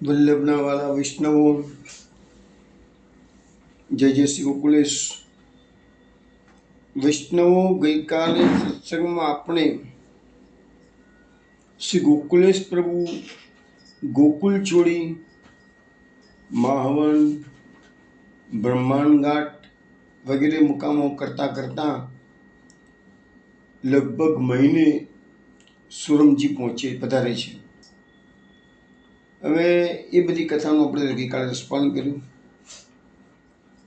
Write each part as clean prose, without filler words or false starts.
વલ્લભના વાલા વૈષ્ણવો, જય જય શ્રી ગોકુલેશ વૈષ્ણવો. ગઈકાલે સત્સંગમાં આપણે શ્રી ગોકુલેશ પ્રભુ ગોકુલ છોડી માહવન, બ્રહ્માંડ ઘાટ વગેરે મુકામો કરતા કરતા લગભગ મહિને સુરમજી પધારે છે. હવે એ બધી કથાનું આપણે ગઈકાલે રસપાન કર્યું.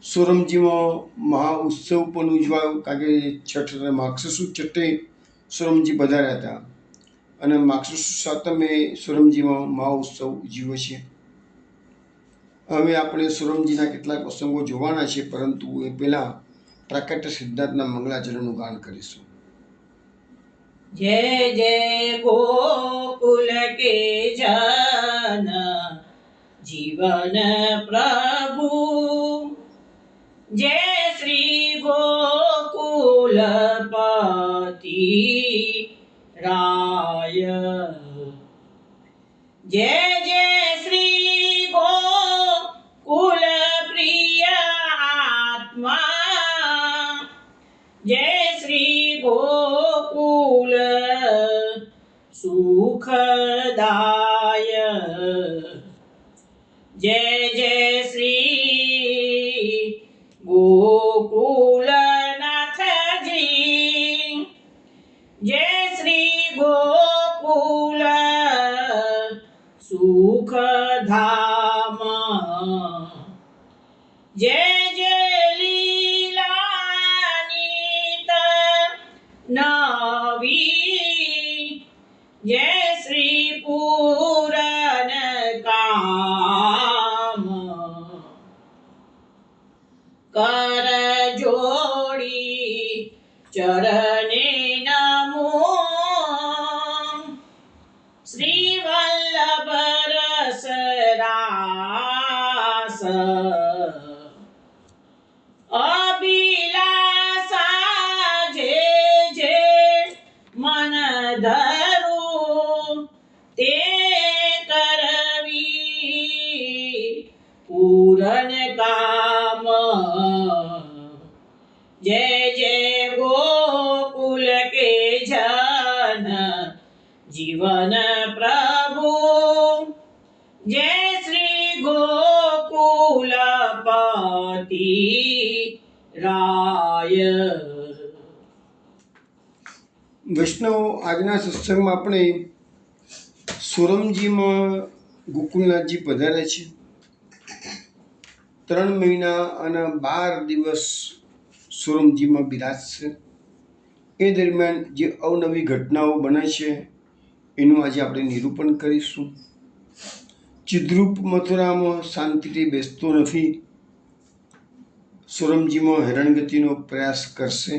સુરમજીમાં મહા ઉત્સવ પણ ઉજવાયો, કારણ કે છઠ માક્ષસુ છઠ્ઠે સુરમજી પધાર્યા હતા અને માક્ષસુ સાતમે સુરમજીમાં મહા ઉત્સવ ઉજવ્યો છે. હવે આપણે સુરમજીના કેટલાક પ્રસંગો જોવાના છે, પરંતુ એ પહેલા પ્રાકટ્ય સિદ્ધાર્થના મંગલાચરણનું ગાન કરીશું. जय जय गोकुल के जन जीवन प्रभु, जय श्री गोकुलपति राय, जय जय श्री गोकुल प्रिय आत्मा, जय श्री गोकुल सुखदाय, जय जय श्री गोकुलनाथ जी, जय श्री गोकुल सुखधाम, जय जय लीलानीत नवी, जय श्री पूरन काम, कर जोड़ी चरणे नमो, श्री वल्लभ रस रास, अभिलाषा जे जे मन धरू ते करवी पूरन काम, जय जय गोकुल के जन जीवन प्रभु, जय श्री गोकुलपति राय. વૈષ્ણવો, આજના સત્સંગમાં આપણે સુરમજીમાં ગોકુલનાથજી પધારે છે. 3 મહિના અને 12 દિવસ સુરમજીમાં બિરાજશે. એ દરમિયાન જે અવનવી ઘટનાઓ બને છે એનું આજે આપણે નિરૂપણ કરીશું. ચિદ્રૂપ મથુરામાં શાંતિથી બેસતો નથી, સુરમજીમાં હેરાનગતિનો પ્રયાસ કરશે,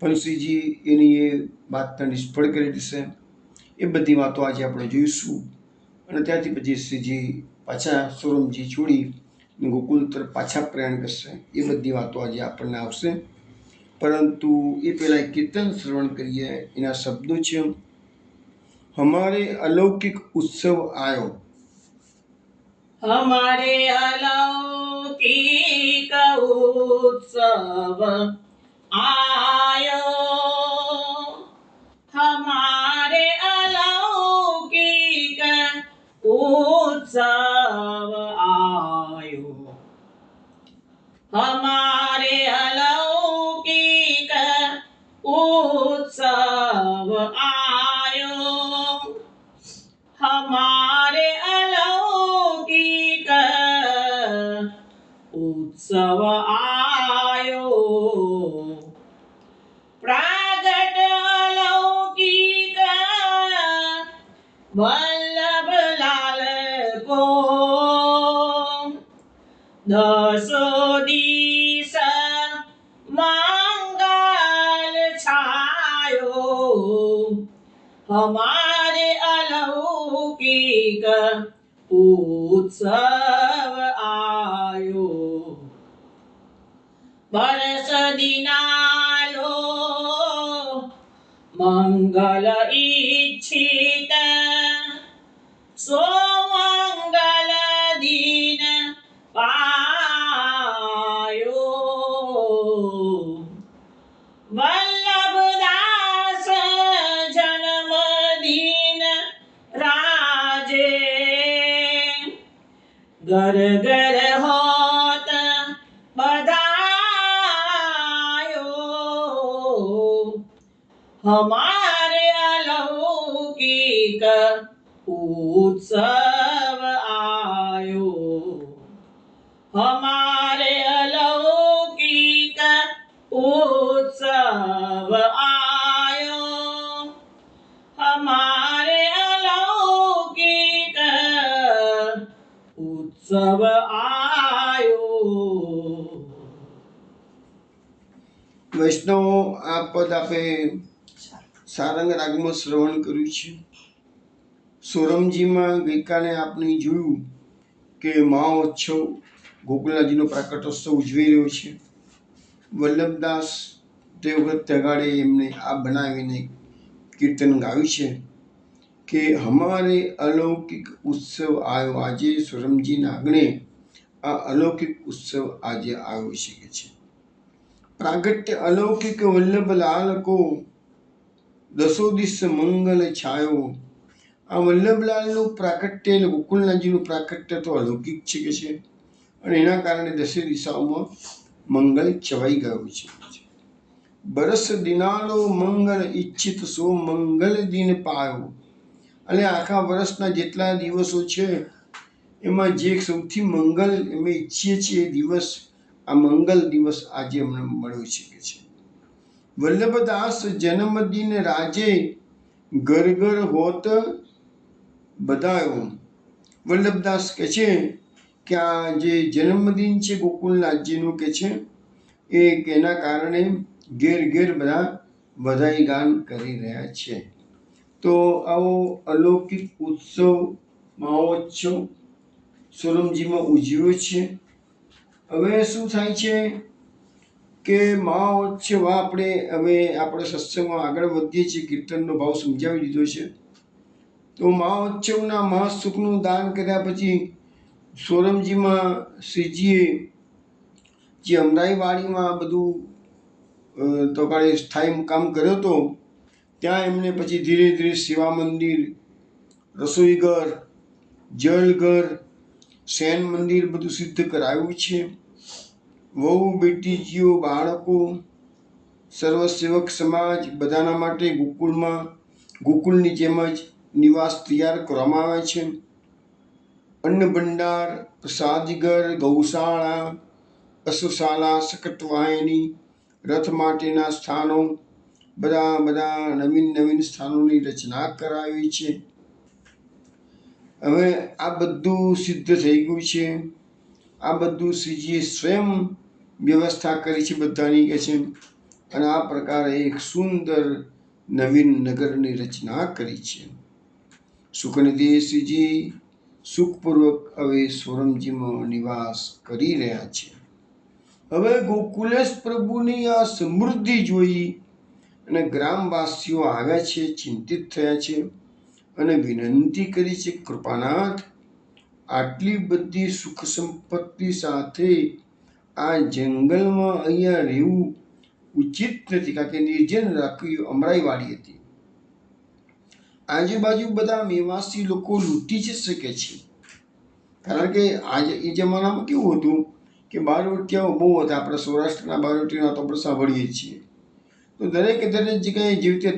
પણ શ્રીજી એની એ વાતને નિષ્ફળ કરી દેશે. એ બધી વાતો આજે આપણે જોઈશું. અને ત્યાંથી પછી શ્રીજી પાછા સુરમજી છોડી ગોકુલ તરફ પાછા પ્રયાણ કરશે. એ બધી વાતો આજે આપણને આવશે, પરંતુ એ પહેલાં એક કીર્તન શ્રવણ કરીએ. એના શબ્દો છે: હમારે અલૌકિક ઉત્સવ આયો, हमारे अलौकिक उत्सव आयो, हमारे अलौकिक उत्सव आयो, हमारे अलौकिक उत्सव आयो, हमारे अलौकिक उत्सव आयो, प्रागट अलौकिक वल्लभ लाल को, दसो दिस मंगल छायो, हमारे अलौकिक उत्सव आयो, बरस दिनालो मंगल इच्छित सोमंगल ઘર ઘર હોત બધાયો હમારે અલૌકિક उत्सव आयो हमारे अलौकिक उत्सव आयो हमारे अलौकिक उत्सव आयो। વૈષ્ણવ આ પદ આપે સારંગ રાગમાં શ્રવણ કર્યું છે। સોરમજીમાં ગઈકાલે આપણે જોયું કે મહોત્સવ ગોકુલનાથજીનો પ્રાકટોત્સવ ઉજવી રહ્યો છે। વલ્લભદાસ તે વખત તગાડે એમને આ બનાવીને કીર્તન ગાયું છે કે હમારે અલૌકિક ઉત્સવ આવ્યો। આજે સોરમજીના આંગણે આ અલૌકિક ઉત્સવ આજે આવ્યો છે કે છે। પ્રાગટ્ય અલૌકિક વલ્લભ લાલ કો દસો દિશ મંગલ છાયો। આ વલ્લભલાલનું પ્રાકટ્ય એટલે ગોકુલનાથજીનું પ્રાકટ્ય તો અલૌકિક છે કે છે અને એના કારણે દસે દિશાઓમાં મંગલ છવાઈ ગયું છે। બરસ દિનાલો મંગલ ઈચ્છિત સો મંગલ દિન પાયો। અને આખા વર્ષના જેટલા દિવસો છે એમાં જે સૌથી મંગલ અમે ઈચ્છીએ છીએ એ દિવસ આ મંગલ દિવસ આજે અમને મળ્યો છે કે છે। વલ્લભદાસ જન્મદિન રાજે ઘર ઘર હોત બધાયો। વલ્લભદાસ કહે છે કે આ જે જન્મદિન છે ગોકુલનાથજીનું કે છે એ એના કારણે ઘેર ઘેર બધા વધાઈ ગાન કરી રહ્યા છે। તો આવો અલૌકિક ઉત્સવ મહોત્સવ સોરમજીમાં ઉજવ્યો છે। હવે શું થાય છે કે મહોત્સવ આપણે સત્સંગમાં આગળ વધીએ છીએ, કીર્તનનો ભાવ સમજાવી દીધો છે। તો મહોત્સવના મહાસુખનું દાન કર્યા પછી સોરમજીમાં શ્રીજીએ જે અમરાઈવાડીમાં બધું તો કાળે સ્થાયી કામ કર્યો હતો ત્યાં એમને પછી ધીરે ધીરે સેવા મંદિર, રસોઈ ઘર, જલઘર, શયન મંદિર બધું સિદ્ધ કરાવ્યું છે। વહુ બેટીજીઓ, બાળકો, સર્વસેવક સમાજ બધાના માટે ગોકુળની જેમ જ નિવાસ તૈયાર કરવામાં આવે છે। અન્ન ભંડાર, પ્રસાદીઘર, ગૌશાળા, અશ્વશાળા, શકટવાહિની, રથ માટેના સ્થાનો બધા નવીન સ્થાનોની રચના કરાવી છે। હવે આ બધું સિદ્ધ થઈ ગયું છે। આ બધું શ્રીજીએ સ્વયં વ્યવસ્થા કરી છે બધાની કે છે અને આ પ્રકારે એક સુંદર નવીન નગરની રચના કરી છે। સુખનિધિ શ્રીજી સુખપૂર્વક હવે સોરમજીમાં નિવાસ કરી રહ્યા છે। હવે ગોકુલેશ પ્રભુની આ સમૃદ્ધિ જોઈ અને ગ્રામવાસીઓ આવ્યા છે, ચિંતિત થયા છે અને વિનંતી કરી છે, કૃપાનાથ આટલી બધી સુખ સંપત્તિ સાથે આ જંગલમાં અહીંયા રહેવું ઉચિત નથી, કારણ કે નિર્જન રાખ્યું અમરાઈવાડી હતી। આજુબાજુ બધા મેવાસી લોકો લૂંટી જ શકે છે, કારણ કે આજે એ જમાનામાં કેવું હતું કે બારવટિયાઓ બહુ હતા। આપણા સૌરાષ્ટ્રના બારવટીયાના તો આપણે સાંભળીએ છીએ। તો દરેક જગ્યાએ જેવી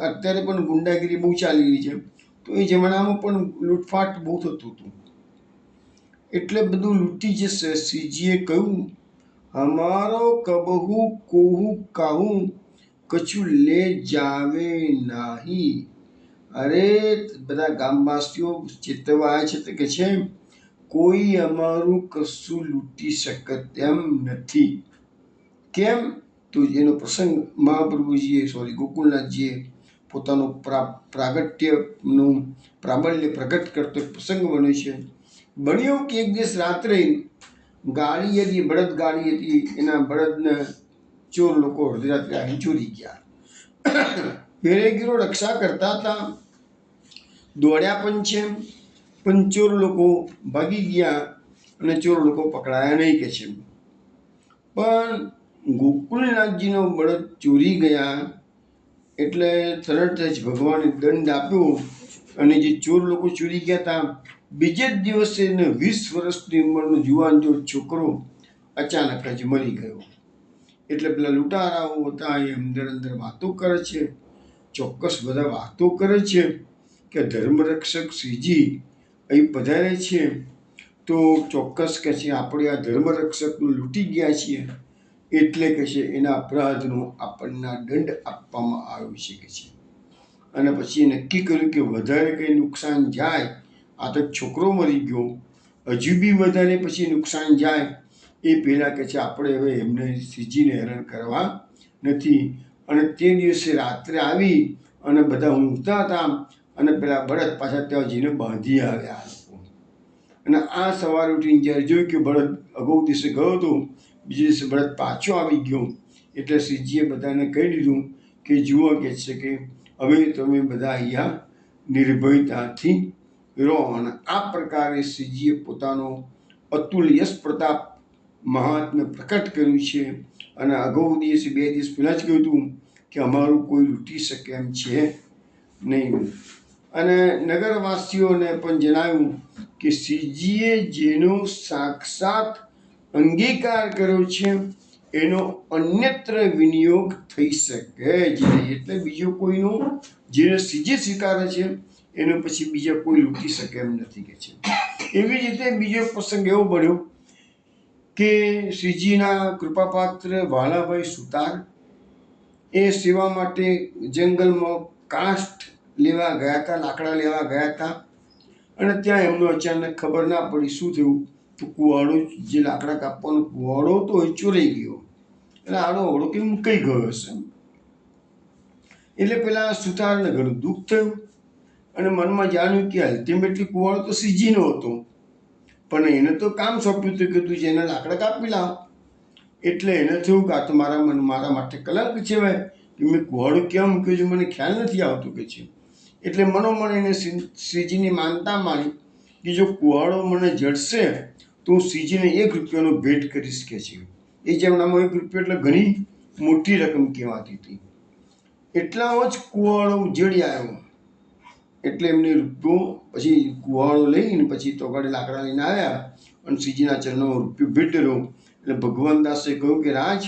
અત્યારે પણ ગુંડાગીરી બહુ ચાલી રહી છે, તો એ જમાનામાં પણ લૂંટફાટ બહુ થતું હતું, એટલે બધું લૂંટી જશે। શ્રીજીએ કહ્યું હમારો કબહુ કોહુ કાહું કછું લે જાવે નાહી। અરે બધા ગામવાસીઓ ચેતવાય છે તો કે છે કોઈ અમારું કશું લૂંટી શકત એમ નથી। કેમ? તો એનો પ્રસંગ મહાપ્રભુજીએ ગોકુલનાથજીએ પોતાનું પ્રાગટ્યનું પ્રાબલ્ય પ્રગટ કરતો પ્રસંગ બન્યો છે। બન્યો કે એક દિવસ રાત્રે ગાડી હતી, બળદ ગાડી હતી, એના બળદને ચોર લોકો અડધી રાત્રે આવીને ચોરી ગયા। વેરેગીરો રક્ષા કરતા હતા, દોડ્યા પણ છે, પણ ચોર લોકો ભાગી ગયા અને ચોર લોકો પકડાયા નહીં કે છે। પણ ગોકુલનાથજીનો બળદ ચોરી ગયા એટલે તરત જ ભગવાને દંડ આપ્યો અને જે ચોર લોકો ચોરી ગયા હતા બીજે જ દિવસે એને 20 વર્ષની ઉંમરનો જુવાન જો છોકરો અચાનક જ મરી ગયો. એટલે પેલા લૂંટારાઓ હતા એ અંદર વાતો કરે છે, ચોક્કસ બધા વાતો કરે છે કે ધર્મરક્ષક શ્રીજી અહીં પધારે છે, તો ચોક્કસ કહે છે આપણે આ ધર્મરક્ષકનું લૂંટી ગયા છીએ, એટલે કે છે એના અપરાધનો આપણને દંડ આપવામાં આવ્યો છે કે છે. અને પછી નક્કી કર્યું કે વધારે કંઈ નુકસાન જાય, આ તો છોકરો મરી ગયો, હજુ બી વધારે પછી નુકસાન જાય એ પહેલાં કે છે આપણે હવે એમને શ્રીજીને હેરાન કરવા નથી. અને તે દિવસે રાત્રે આવી અને બધા ઊંઘતા હતા અને પેલા બળદ પાછા ત્યાં જઈને બાંધી આવ્યા લોકો. અને આ સવારે ઉઠીને જ્યારે જોયું કે બળદ અગાઉ દિવસે ગયો હતો, બીજે દિવસે બળદ પાછો આવી ગયો, એટલે શ્રીજીએ બધાને કહી દીધું કે જુઓ કે છે કે હવે તમે બધા અહીંયા નિર્ભયતાથી રહો. અને આ પ્રકારે શ્રીજીએ પોતાનો અતુલ્ય યશ પ્રતાપ મહાત્મ્ય પ્રકટ કર્યું છે. અને અગાઉ દિવસે 2 દિવસ પહેલાં જ કહ્યું હતું કે અમારું કોઈ લૂંટી શકે એમ છે નહીં. અને નગરવાસીઓને પણ જણાવ્યું કે શ્રીજીએ જેનો સાક્ષાત અંગીકાર કર્યો છે એનો અન્યત્ર વિનિયોગ થઈ શકે જ નહીં. એટલે બીજો કોઈનો જેને શ્રીજી સ્વીકારે છે એનો પછી બીજા કોઈ લૂંટી શકે એમ નથી કે છે. એવી જ રીતે બીજો પ્રસંગ એવો બન્યો કે શ્રીજીના કૃપાપાત્ર વાલાભાઈ સુતાર એ સેવા માટે જંગલમાં કાષ્ઠ લેવા ગયા હતા, લાકડા લેવા ગયા હતા. અને ત્યાં એમનો અચાનક ખબર ના પડી શું થયું, તો કુવાડો જે લાકડા કાપવાનો કુવાડો હતો એ ચોરાઈ ગયો. એટલે આડો અવળો કે મુકાઈ ગયો હશે. એટલે પેલા સુતારને ઘણું દુઃખ થયું અને મનમાં જાણ્યું કે અલ્ટિમેટલી કુવાડો તો શ્રીજીનો હતો, પણ એને તો કામ સોંપ્યું હતું કે તું જેને લાકડા કાપી લાવ. એટલે એને થયું કે આ તો મારા માટે કલંક છે ભાઈ, કે મેં કુવાડો ક્યાં મૂક્યો છે મને ખ્યાલ નથી આવતો કે છે. એટલે મનોમન એને શ્રીજીની માનતા માની કે જો કુવાડો મને જડશે તો હું શ્રીજીને 1 રૂપિયાનો ભેટ કરીશ કે છે. એ જમાનામાં 1 રૂપિયો એટલે ઘણી મોટી રકમ કહેવાતી હતી. એટલામાં જ કુવાડો ઉજળી આવ્યો. એટલે એમને રૂપિયો પછી કુવાડો લઈને પછી તો ગાડી લાકડા લઈને આવ્યા અને શ્રીજીના ચરણોમાં રૂપિયો ભેટ કર્યો. એટલે ભગવાન દાસે કહ્યું કે રાજ,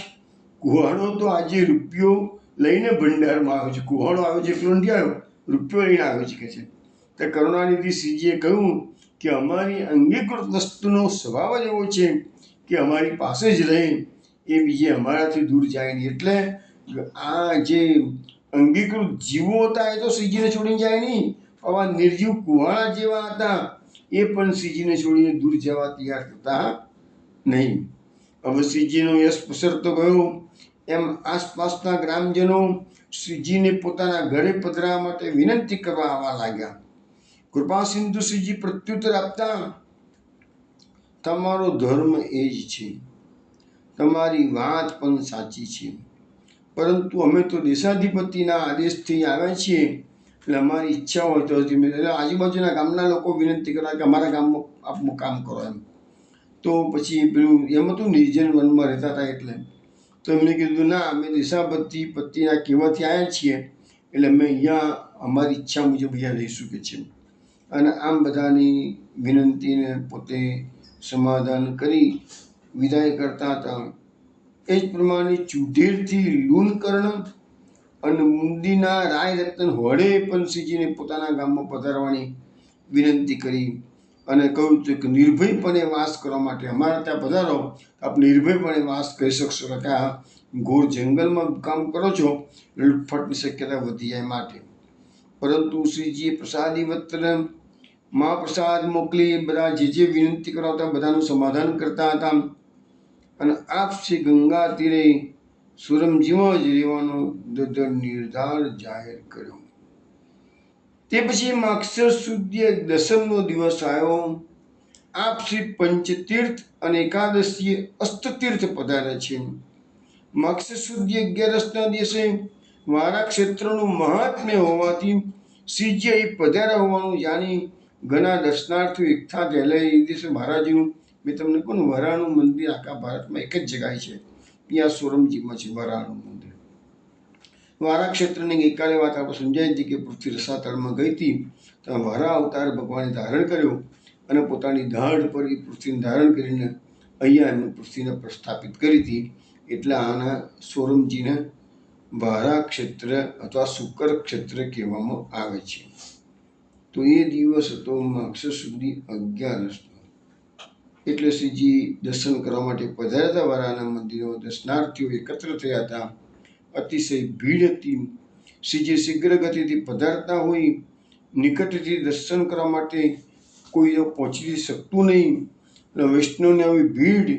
કુવાડો તો આજે રૂપિયો લઈને ભંડારમાં આવ્યો છે, કુવાડો આવ્યો છે એટલો નથી આવ્યો, રૂપિયો લઈને આવ્યો છે કે છે. તો કરુણાનિધિ શ્રીજીએ કહ્યું કે અમારી અંગીકૃત વસ્તુનો સ્વભાવ જ એવો છે કે અમારી પાસે જ રહે, એ બીજે અમારાથી દૂર જાય નહીં. એટલે આ જે અંગીકૃત જીવો હતા એ તો શ્રીજીને છોડીને જાય નહીં, આવા નિર્જીવ કુવાડા જેવા હતા એ પણ શ્રીજીને છોડીને દૂર જવા તૈયાર થતા નહીં. હવે શ્રીજીનો યશ પ્રસરતો ગયો એમ આસપાસના ગ્રામજનો શ્રીજીને પોતાના ઘરે પધરાવા માટે વિનંતી કરવા આવવા લાગ્યા. કૃપા સિંધુ શ્રીજી પ્રત્યુત્તર આપતા, તમારો ધર્મ એ જ છે, તમારી વાત પણ સાચી છે, પરંતુ અમે તો દેશાધિપતિના આદેશથી આવ્યા છીએ, એટલે અમારી ઈચ્છા હોય તો આજુબાજુના ગામના લોકો વિનંતી કરવા કે અમારા ગામમાં આપ કામ કરો એમ. તો પછી પેલું એમ હતું નિર્જન વનમાં રહેતા હતા એટલે તો એમને કીધું ના, અમે દેશાધિપતિના કહેવાથી આવ્યા છીએ, એટલે અમે અહીંયા અમારી ઈચ્છા મુજબ અહીંયા રહીશું કે છે. અને આમ બધાની વિનંતીને પોતે સમાધાન કરી વિદાય કરતા હતા. એ જ પ્રમાણે ચુઢેરથી લૂણકર્ણ અને મુંદીના રાય રતન હોડે પણ શ્રીજીને પોતાના ગામમાં પધારવાની વિનંતી કરી અને કહ્યું હતું કે નિર્ભયપણે વાસ કરવા માટે અમારા ત્યાં પધારો, આપ નિર્ભયપણે વાસ કરી શકશો, કે આ ઘોર જંગલમાં કામ કરો છો, લૂંટફાટની શક્યતા વધી જાય માટે. પરંતુ શ્રીજીએ પ્રસાદી વસ્ત્ર મહાપ્રસાદ મોકલી બધા જે વિનંતી કરાવતા બધાનું સમાધાન કરતા હતા. અને આપ શ્રી ગંગા તીરે સુરમજીમાં જ રહેવાનો નિર્ધાર જાહેર કર્યો. તે પછી માગસર સુદ 10મનો દિવસ આવ્યો. આપ શ્રી પંચતીર્થ અને એકાદશીએ અસ્તતીર્થ પધાર્યા છે. માગસર સુદ 11ના દિવસે વારા ક્ષેત્રનું મહાત્મ્ય હોવાથી શ્રીજી અહીં પધાર્યા હોવાનું જાણી ઘણા દર્શનાર્થીઓ એકઠા થયેલા. એ દિવસે મહારાજનું મેં તમને કહું, વરાનું મંદિર આખા ભારતમાં એક જ જગ્યાએ છે, ત્યાં સોરમજીમાં છે વરાનું મંદિર. વારા ક્ષેત્રની ગઈકાલે વાત આપણે સમજાવી હતી કે પૃથ્વી રસાતળમાં ગઈ હતી, ત્યાં વરા અવતાર ભગવાને ધારણ કર્યો અને પોતાની દાઢ પર એ પૃથ્વીને ધારણ કરીને અહીંયા એમને પૃથ્વીને પ્રસ્થાપિત કરી હતી. એટલે આના સોરમજીને ભારા ક્ષેત્ર અથવા શુકર ક્ષેત્ર કહેવામાં આવે છે. તો એ દિવસ હતો માક્ષર સુધી 11. એટલે શ્રીજી દર્શન કરવા માટે પધાર્યા હતા. વારાના મંદિરો દર્શનાર્થીઓ એકત્ર થયા હતા. અતિશય ભીડ હતી. શ્રીજી શીઘ્ર ગતિથી પધારતા હોય, નિકટથી દર્શન કરવા માટે કોઈ પહોંચી શકતું નહીં. વૈષ્ણવને આવી ભીડ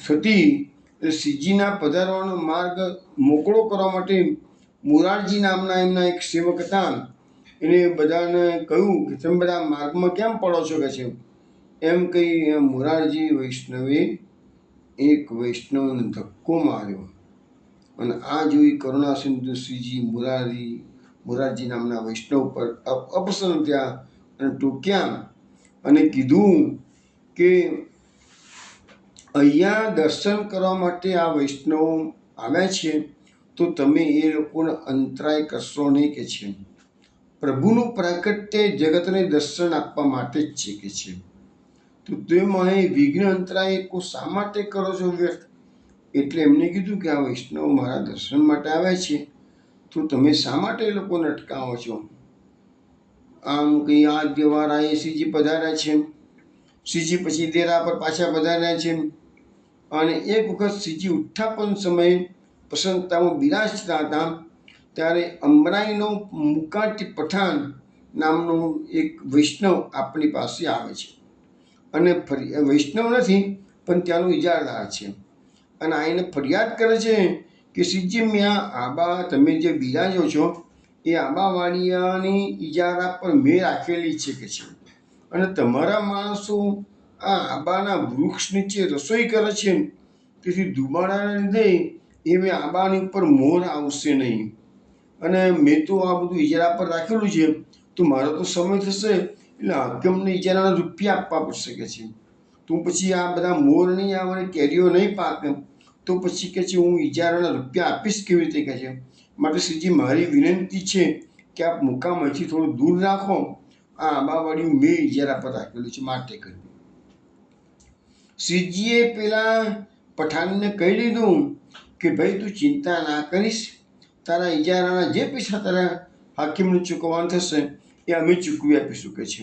થતી. એટલે શ્રીજીના પધારવાનો માર્ગ મોકળો કરવા માટે મોરારજી નામના એમના એક સેવક હતા. એને બધાને કહ્યું કે તમે બધા માર્ગમાં કેમ પડો છો કે છે. એમ કહી મોરારજી વૈષ્ણવે એક વૈષ્ણવને ધક્કો માર્યો. અને આ જોઈ કરુણા સિંધુ શ્રીજી મોરારજી નામના વૈષ્ણવ પર અપ્રસન્ન થયા અને ટોક્યા અને કીધું કે અહીંયા દર્શન કરવા માટે આ વૈષ્ણવ આવ્યા છે, તો તમે એ લોકોને અંતરાય કરશો નહીં કે છે. પ્રભુનું પ્રાકટ્ય જગતને દર્શન આપવા માટે જ છે કે છે. તો તેમાં વિઘ્ન અંતરાય શા માટે કરો છો વ્યર્થ? એટલે એમને કીધું કે આ વૈષ્ણવ મારા દર્શન માટે આવ્યા છે, તો તમે શા માટે એ લોકોને અટકાવો છો? આમ કંઈ આ દ્વારાએ શ્રીજી પધાર્યા છે. શ્રીજી પછી દેરા પર પાછા પધાર્યા છે. અને એક વખત શ્રીજી ઉત્થાપન સમયે પ્રસન્નતામાં બિરાજતા હતા. ત્યારે અમરાઈનો મુકાટી પઠાણ નામનો એક વૈષ્ણવ આપણી પાસે આવે છે. અને વૈષ્ણવ નથી પણ ત્યાંનો ઇજારદાર છે. અને આ એને ફરિયાદ કરે છે કે શ્રીજી મેં આબા તમે જે બિરાજો છો એ આબાવાડિયાની ઇજારા પર મેં રાખેલી છે કે છે. અને તમારા માણસો આ આબાના વૃક્ષ નીચે રસોઈ કરે છે, તેથી ધુમાડાના લીધે એ મેં આબાની ઉપર મોર આવશે નહીં. અને મેં તો આ બધું ઇજારા પર રાખેલું છે, તો મારો તો સમય થશે એટલે હાકમને ઇજારાના રૂપિયા આપવા પડશે કે છે. તો પછી આ બધા મોર નહીં આવે, કેરીઓ નહીં પાકે, તો પછી કે છે હું ઇજારાના રૂપિયા આપીશ કેવી રીતે કે છે. માટે શ્રીજી મારી વિનંતી છે કે આપ મુકામ અહીંથી થોડું દૂર રાખો. આ આંબાવાડી મેં ઇજારા પર રાખેલું છે માટે કર્યું. શ્રીજીએ પેલા પઠાણને કહી દીધું કે ભાઈ તું ચિંતા ના કરીશ, તારા ઇજારાના જે પૈસા તારા હાકીમને ચૂકવવાનું થશે એ અમે ચૂકવી આપીશું કે છે.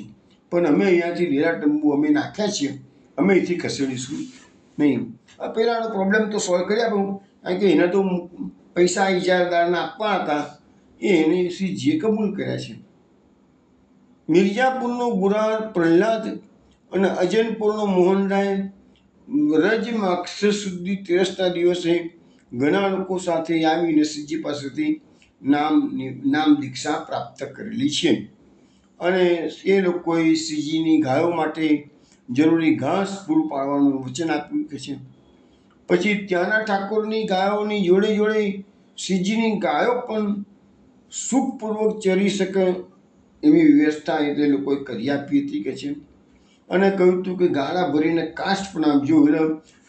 પણ અમે અહીંયાથી લીલા તંબુ અમે નાખ્યા છીએ, અમે અહીંથી ખસેડીશું નહીં. આ પહેલાંનો પ્રોબ્લેમ તો સોલ્વ કરી આપું, કારણ કે એને તો પૈસા ઇજારદારને આપવા હતા એને શ્રીજીએ કબૂલ કર્યા છે. મિર્જાપુરનો ગુરાર પ્રહલાદ અને અજનપુરનો મોહનરાય વ્રજમાં અક્ષર સુધી 13ના દિવસે ઘણા લોકો સાથે આવીને શ્રીજી પાસેથી નામ દીક્ષા પ્રાપ્ત કરેલી છે. અને એ લોકોએ શ્રીજીની ગાયો માટે જરૂરી ઘાસ પૂરું પાડવાનું વચન આપ્યું કે છે. પછી ત્યાંના ઠાકોરની ગાયોની જોડે જોડે શ્રીજીની ગાયો પણ સુખપૂર્વક ચરી શકે એવી વ્યવસ્થા એ લોકોએ કરી આપી હતી કે છે. અને કહ્યું હતું કે ગાળા ભરીને કાષ્ટ પણ આપજો. એટલે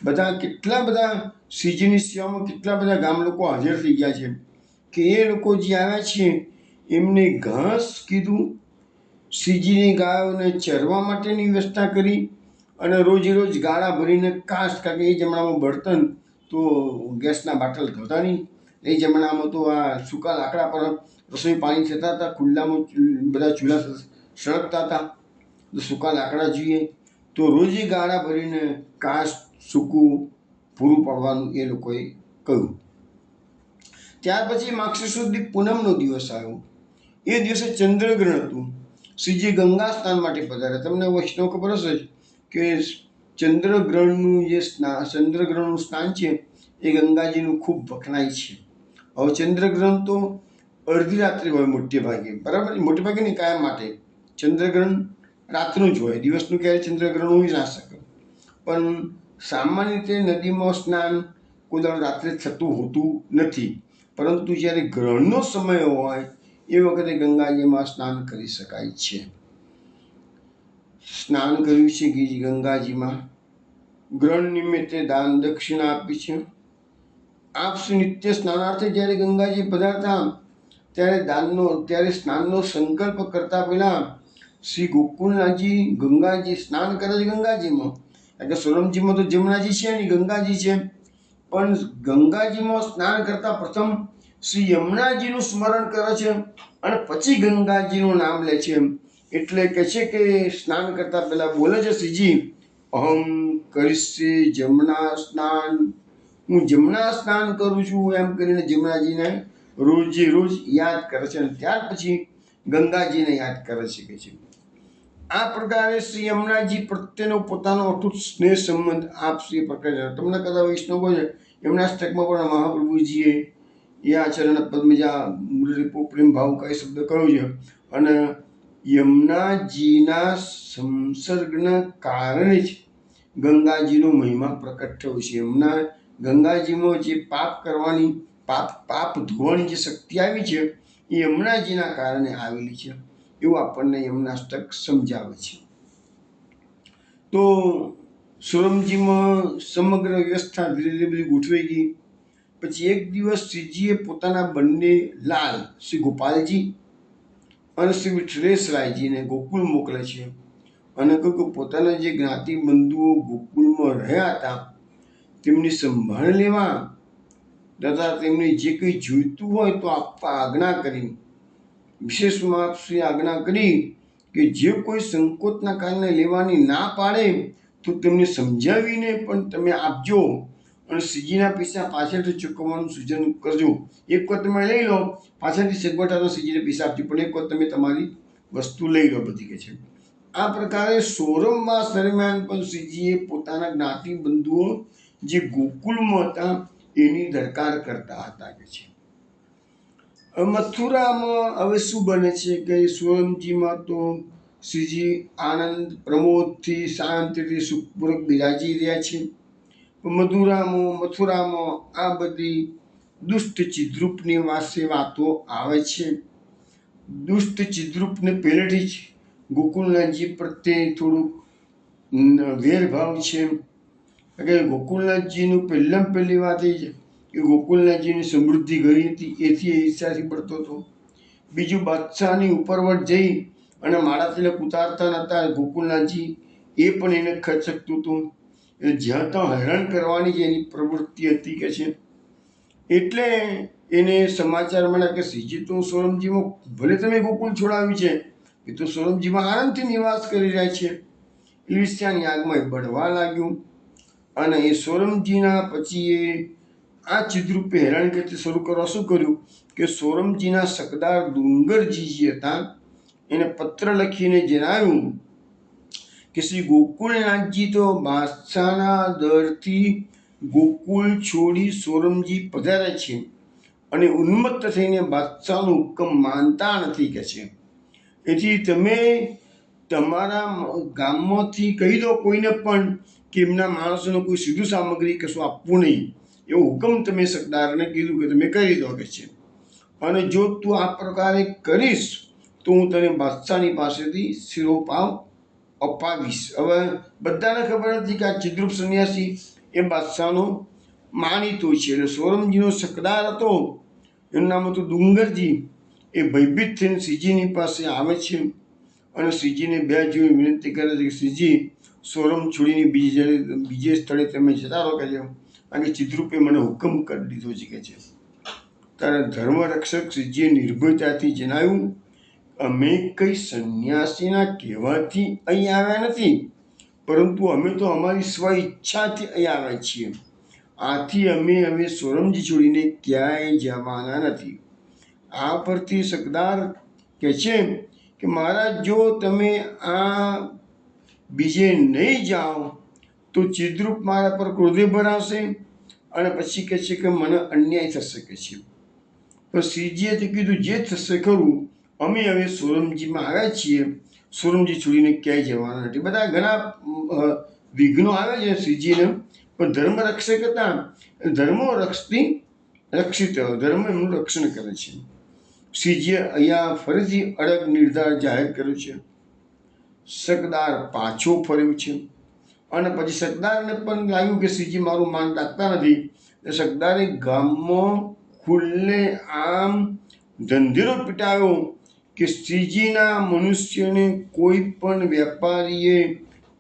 બધા કેટલા બધા શ્રીજીની સેવામાં કેટલા બધા ગામ લોકો હાજર થઈ ગયા છે કે એ લોકો જે આવ્યા છે એમને ઘાસ કીધું, શ્રીજીની ગાયોને ચરવા માટેની વ્યવસ્થા કરી. અને રોજે રોજ ગાળા ભરીને કાષ્ટ, કારણ કે એ જમાનામાં બળતણ તો ગેસના બાટલ ધોતા નહીં, એ જમાનામાં તો આ સૂકા લાકડા પર રસોઈ પાણી થતા હતા, ખુલ્લામાં બધા ચૂલા સળગતા હતા, તો સૂકા લાકડા જોઈએ. તો રોજે ગાળા ભરીને કાષ્ટ સૂકું પૂરું પાડવાનું એ લોકોએ કહ્યું. ત્યાર પછી માક્ષર સુદ પૂનમનો દિવસ આવ્યો. એ દિવસે ચંદ્રગ્રહણ હતું. શ્રીજી ગંગા સ્નાન માટે પધાર્યા. તમને વૈષ્ણવ ખબર હશે કે ચંદ્રગ્રહણનું સ્નાન છે એ ગંગાજીનું ખૂબ વખણાય છે. હવે ચંદ્રગ્રહણ તો અડધી રાત્રે હોય મોટે ભાગે, બરાબર, મોટે ભાગે નહીં, કાયમ માટે. ચંદ્રગ્રહણ રાતનું જ હોય, દિવસનું ક્યારેય ચંદ્રગ્રહણ હોઈ ના શકે. પણ સામાન્ય રીતે નદીમાં સ્નાન કોઈ દાડો રાત્રે થતું હોતું નથી, પરંતુ જ્યારે ગ્રહણનો સમય હોય એ વખતે ગંગાજીમાં સ્નાન કરી શકાય છે. સ્નાન કર્યું છે ગંગાજીમાં. ગ્રહણ નિમિત્તે દાન દક્ષિણા આપી છે. આપ નિત્ય સ્નાનાર્થે જ્યારે ગંગાજી પધારતા ત્યારે સ્નાનનો સંકલ્પ કરતા પહેલા શ્રી ગોકુલનાથજી ગંગાજી સ્નાન કરે છે ગંગાજીમાં, કારણ કે સોરમજીમાં તો જમનાજી છે નહીં, ગંગાજી છે. પણ ગંગાજીમાં સ્નાન કરતા પ્રથમ શ્રી યમુનાજીનું સ્મરણ કરે છે અને પછી ગંગાજીનું નામ લે છે. એટલે કહે છે કે સ્નાન કરતા પહેલા બોલે છે શ્રીજી, અહમ કરીશ્ય જમના સ્નાન, હું જમના સ્નાન કરું છું એમ કરીને જમનાજીને રોજે રોજ યાદ કરે છે અને ત્યાર પછી ગંગાજીને યાદ કરે છે. આ પ્રકારે શ્રી યમુનાજી પ્રત્યેનો પોતાનો અતૂટ સ્નેહ સંબંધ આપશ્રી પ્રકટ છે. તમને કદાચ વૈષ્ણવો છે એમના સ્ટકમાં પણ મહાપ્રભુજીએ યા ચરણ પદ્મજા મુરલી પ્રેમ ભાવુકા એ શબ્દ કહ્યો છે. અને યમુનાજીના સંસર્ગના કારણે જ ગંગાજીનો મહિમા પ્રકટ થયો છે. ગંગાજીમાં જે પાપ કરવાની પાપ ધોવાની જે શક્તિ આવી છે એ યમુનાજીના કારણે આવેલી છે, એવું આપણને યમુનાષ્ટક સમજાવે છે. તો સોરમજીમાં સમગ્ર વ્યવસ્થા ધીરે ધીરે બધી ગોઠવાઈ ગઈ. પછી એક દિવસ શ્રીજીએ પોતાના બંને લાલ શ્રી ગોપાલજી અને શ્રી વિઠ્ઠલેશરાયજીને ગોકુળ મોકલે છે અને કહ્યું કે પોતાના જે જ્ઞાતિ બંધુઓ ગોકુળમાં રહ્યા હતા તેમની સંભાળ લેવા તથા તેમને જે કંઈ જોઈતું હોય તો આપવા આજ્ઞા કરી. વિશેષમાં શ્રી આજ્ઞા કરી કે જે કોઈ સંકોચના કારણે લેવાની ના પાડે તો તેમને સમજાવીને પણ તમે આપજો અને શ્રીજીના પૈસા પાછળથી ચૂકવવાનું સૂચન કરજો. એક વખત તમે લઈ લો, પાછળથી સગવડતા શ્રીજીને પૈસા આપજો, પણ એક વખત તમે તમારી વસ્તુ લઈ લો બધી કે છે. આ પ્રકારે સોરમવાસ દરમિયાન પણ શ્રીજીએ પોતાના જ્ઞાતિ બંધુઓ જે ગોકુળમાં હતા એની દરકાર કરતા હતા કે છે. મથુરામાં હવે શું બને છે કે સોરમજીમાં તો શ્રીજી આનંદ પ્રમોદથી શાંતિથી સુખપૂર્વક બિરાજી રહ્યા છે. મથુરામાં આ બધી દુષ્ટ ચિદ્રૂપની વાતો આવે છે. દુષ્ટ ચિદ્રૂપને પહેલેથી જ ગોકુલનાથજી પ્રત્યે થોડુંક વેરભાવ છે. કે ગોકુલનાથજીનું પહેલી વાત એ છે કે ગોકુલનાથજીની સમૃદ્ધિ ગઈ હતી એથી એ ઈર્ષાથી પડતો હતો. બીજું, બાદશાહની ઉપરવટ જઈ અને માળા તિલક ઉતારતા નહોતા ગોકુલનાથજી, એ પણ એને ખચકતું હતું. એટલે જ્યાં ત્યાં હેરાન કરવાની જે એની પ્રવૃત્તિ હતી કે છે. એટલે એને સમાચાર મળ્યા કે શ્રીજી તો સોરમજીમાં, ભલે તમે ગોકુળ છોડાવ્યું છે, એ તો સોરમજીમાં આનંદથી નિવાસ કરી રહ્યા છે. ઈર્ષ્યાની આગમાં એ બળવા લાગ્યું અને એ સોરમજીના પછી એ આ ચિદ્રૂપે હેરાનગતિ શરૂ કરવા શું કર્યું કે સોરમજીના સકદાર ડુંગરજી જે હતા એને પત્ર લખીને જણાવ્યું કે શ્રી ગોકુળનાથજી તો બાદશાહના દરથી ગોકુળ છોડી સોરમજી પધારે છે અને ઉન્મત્ત થઈને બાદશાહનો હુકમ માનતા નથી કે છે. એથી તમે તમારા ગામમાંથી કહી દો કોઈને પણ કે એમના માણસોને કોઈ સીધું સામગ્રી કશું આપવું નહીં, એવો હુકમ તમે સરદારને કીધું કે તમે કરી દો કે છે. અને જો તું આ પ્રકારે કરીશ તો હું તને બાદશાહની પાસેથી શિરોપાવ અપાવીશ. હવે બધાને ખબર હતી કે આ ચિદ્રૂપ સંન્યાસી એ બાદશાહનો માનીતો છે. એટલે સોરમજીનો શકદાર હતો, એનું નામ હતું ડુંગરજી. એ ભયભીત થઈને શ્રીજીની પાસે આવે છે અને શ્રીજીને બે જોઈ વિનંતી કરે છે કે શ્રીજી, સોરમ છોડીને બીજે સ્થળે તમે જતા રહો કે છે, કારણ કે ચિદ્રૂપે મને હુકમ કરી દીધો છે કે છે. ત્યારે ધર્મરક્ષક શ્રીજીએ નિર્ભયતાથી જણાવ્યું, અમે કંઈ સંન્યાસીના કહેવાથી અહીં આવ્યા નથી, પરંતુ અમે તો અમારી સ્વ ઈચ્છાથી અહીં આવ્યા છીએ. આથી અમે હવે સોરમજી છોડીને ક્યાંય જવાના નથી. આ પરથી સરદાર કહે છે કે મહારાજ, જો તમે આ બીજે નહીં જાઓ તો ચિદ્રૂપ મારા પર ક્રોધે ભરાશે અને પછી કહે છે કે મને અન્યાય થશે કે છે. પણ શ્રીજીએ તે કીધું, જે થશે ખરું, અમે હવે સોરમજીમાં આવ્યા છીએ, સોરમજી છોડીને ક્યાંય જવાના નથી. બધા ઘણા વિઘ્નો આવે છે શ્રીજીને, પણ ધર્મ રક્ષક હતા, ધર્મો રક્ષિત ધર્મ એમનું રક્ષણ કરે છે. શ્રીજીએ અહીંયા ફરીથી અડગ નિર્ધાર જાહેર કર્યો છે. સરદાર પાછો ફર્યો છે અને પછી સરદારને પણ લાગ્યું કે શ્રીજી મારું માન રાખતા નથી. સરદારે ગામમાં ખુલ્લે આમ ધંધેરો પીટાયો કે શ્રીજીના મનુષ્યને કોઈ પણ વેપારીએ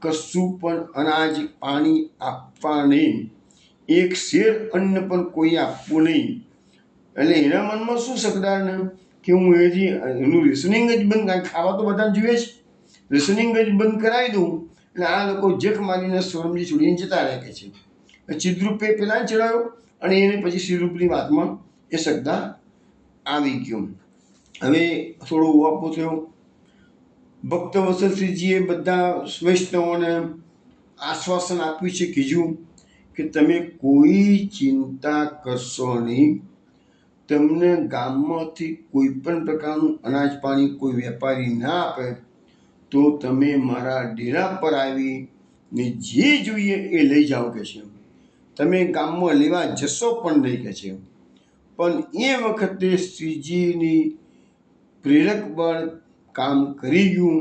કશું પણ અનાજ પાણી આપવા નહીં, એક શેર અન્ન પણ કોઈ આપવું નહીં. એટલે એના મનમાં શું સકદારને કે હું એનું રિસનિંગ જ બંધ, ખાવા તો બધાને જોઈએ જ, રિસનિંગ જ બંધ કરાવી દઉં એટલે આ લોકો જખ મારીને સોરમજી છોડીને જતા રહે કે છે. ચિદ્રુપે પેલા ચડાવ્યો અને એને પછી શ્રીરૂપની વાતમાં એ સકદાર આવી ગયો. હવે થોડો ઉવાપો થયો. ભક્ત વત્સલશ્રીજીએ બધા વૈષ્ણવોને આશ્વાસન આપ્યું છે, કીધું કે તમે કોઈ ચિંતા કરશો નહીં, તમને ગામમાંથી કોઈ પણ પ્રકારનું અનાજ પાણી કોઈ વેપારી ના આપે તો તમે મારા ડેરા પર આવીને જે જોઈએ એ લઈ જાઓ કે છે. તમે ગામમાં લેવા જશો પણ નહીં કે છે. પણ એ વખતે શ્રીજીની પ્રેરક બળ કામ કરી ગયું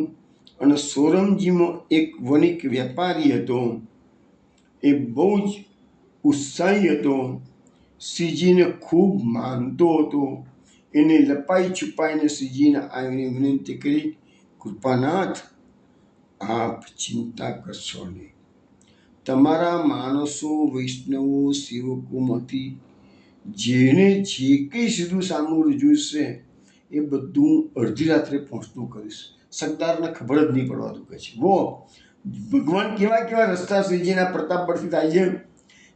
અને સોરમજીમાં એક વણિક વેપારી હતો, એ બહુ જ ઉત્સાહી હતો, શ્રીજીને ખૂબ માનતો હતો. એને લપાઈ છુપાઈને શ્રીજીને આવીને વિનંતી કરી, કૃપાનાથ આપ ચિંતા કરશો નહીં, તમારા માણસો વૈષ્ણવો સેવકોમાંથી જેને જે કંઈ સીધું સામું જોઈશે એ બધું અડધી રાત્રે પહોંચતું કરીશ. સરદારને ખબર જ નહીં પડવા દઉં કે છે. વો ભગવાન કેવા કેવા રસ્તા શ્રીજીના પ્રતાપ પરથી થાય છે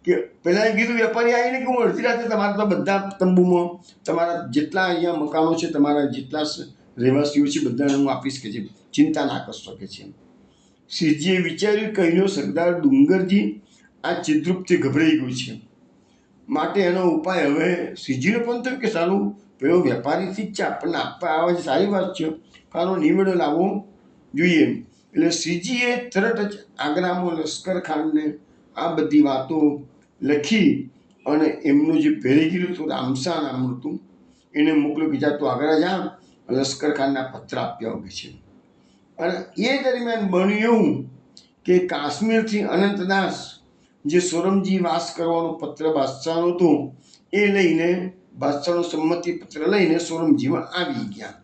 કે પહેલાં એ કીધું વેપારી આવીને કે હું અડધી રાત્રે તમારા તો બધા તંબુમાં તમારા જેટલા અહીંયા મકાનો છે, તમારા જેટલા રહેવાસીઓ છે બધાને હું આપીશ કે છે, ચિંતા ના કરશો કે છે. શ્રીજીએ વિચાર્યું, કહ્યું સરદાર ડુંગરજી આ ચિદ્રુપથી ગભરાઈ ગયું છે, માટે એનો ઉપાય હવે શ્રીજીનો પણ થયો કે સારું પેલો વેપારીથી જ છે, આપણને આપવા આવે છે, સારી વાત છે, કાનો નિવેડો લાવવો જોઈએ. એટલે શ્રીજીએ તરત જ આગ્રામાં લશ્કરખાનને આ બધી વાતો લખી અને એમનું જે પહેરેગીરું હતું રામસા નામનું હતું એને મોકલ્યું કે જા તું આગ્રા જા, લશ્કરખાનના પત્ર આપ્યા હોય છે. અને એ દરમિયાન બન્યું એવું કે કાશ્મીરથી અનંતદાસ જે સોરમજી વાસ કરવાનો પત્ર બાદશાહનો હતો એ લઈને બાદશાહનો સંમતિ પત્ર લઈને સોરમજીમાં આવી ગયા.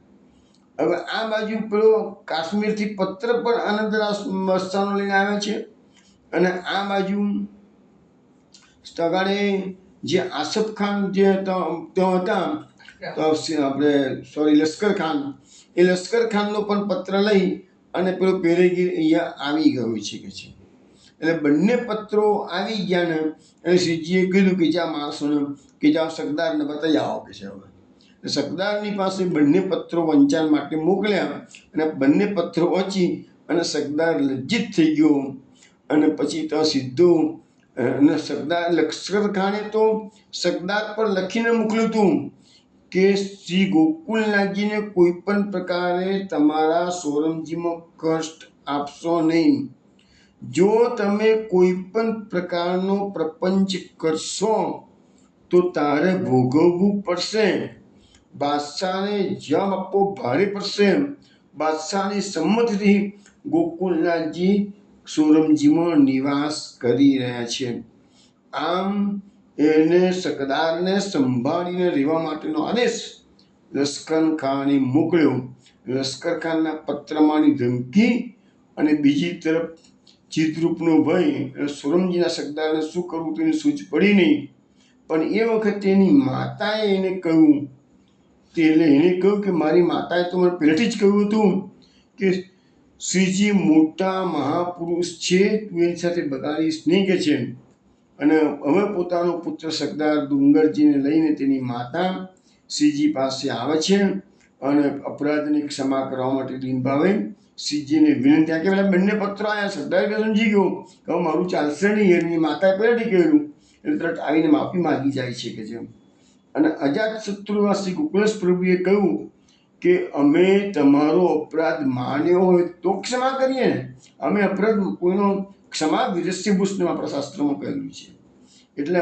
હવે આ બાજુ પેલો કાશ્મીરથી પત્ર પણ અનંતદાસ બાદશાહનો લઈને આવ્યો છે અને આ બાજુ સ્થગાડે જે આસફ ખાન જે ત્યાં હતા આપણે લશ્કર ખાન, એ લશ્કર ખાનનો પણ પત્ર લઈ અને પેલો પેરેગીર અહીંયા આવી ગયો છે કે છે. એટલે બંને પત્રો આવી ગયા ને એટલે શ્રીજીએ કીધું કે જ્યાં માણસોને કે જ્યાં સરદારને બતાવી આવો કે છે. હવે સરદારની પાસે બંને પત્રો વંચાણ માટે મોકલ્યા અને બંને પત્રો વાંચી અને સરદાર લજ્જિત થઈ ગયો અને પછી તો સીધું અને સરદાર લશ્કર ખાને તો સરદાર પર લખીને મોકલ્યું હતું કે શ્રી ગોકુલનાથજીને કોઈ પણ પ્રકારે તમારા સોરમજીમાં કષ્ટ આપશો નહીં, જો તમે કોઈ પણ પ્રકારનો પ્રપંચ કરશો તો તારે ભોગવવું પડશે, બાદશાહને જવાબ આપવો ભારે પડશે. બાદશાહની સંમતિથી ગોકુલનાથજી સોરમજીમાં નિવાસ કરી રહ્યા છે. આમ એને સકદારને સંભાળીને રહેવા માટેનો આદેશ લશ્કર ખાને મોકલ્યો. લશ્કર ખાનના પત્રમાંની ધમકી અને બીજી તરફ ચિત્રરૂપનો ભય, સોરમજીના સરદારને શું કરવું તેની સૂઝ પડી નહીં. પણ એ વખતે એની માતાએ એને કહ્યું, એટલે એને કહ્યું કે મારી માતાએ તો મને પહેલેથી જ કહ્યું હતું કે શ્રીજી મોટા મહાપુરુષ છે, તું એની સાથે બગાડીશ નહીં કે છે. અને હવે પોતાનો પુત્ર સરદાર ડુંગરજીને લઈને તેની માતા શ્રીજી પાસે આવે છે અને અપરાધની ક્ષમા કરવા માટે દીન ભાવે શ્રીજીને વિનંતી કે પેલા બંને પત્રો આવ્યા. સરદાર કે સમજી ગયો કે મારું ચાલશે નહીં, એની માતાએ પહેલાંથી કહેલું એટલે તરત આવીને માફી માગી જાય છે કે જેમ. અને અજાત શત્રુવાસી ગોકુલેશ પ્રભુએ કહ્યું કે અમે તમારો અપરાધ માન્યો હોય તો ક્ષમા કરીએ ને, અમે અપરાધ કોઈનો ક્ષમા વિરસ્યભૂષણ આપણા શાસ્ત્રોમાં કહેલું છે. એટલે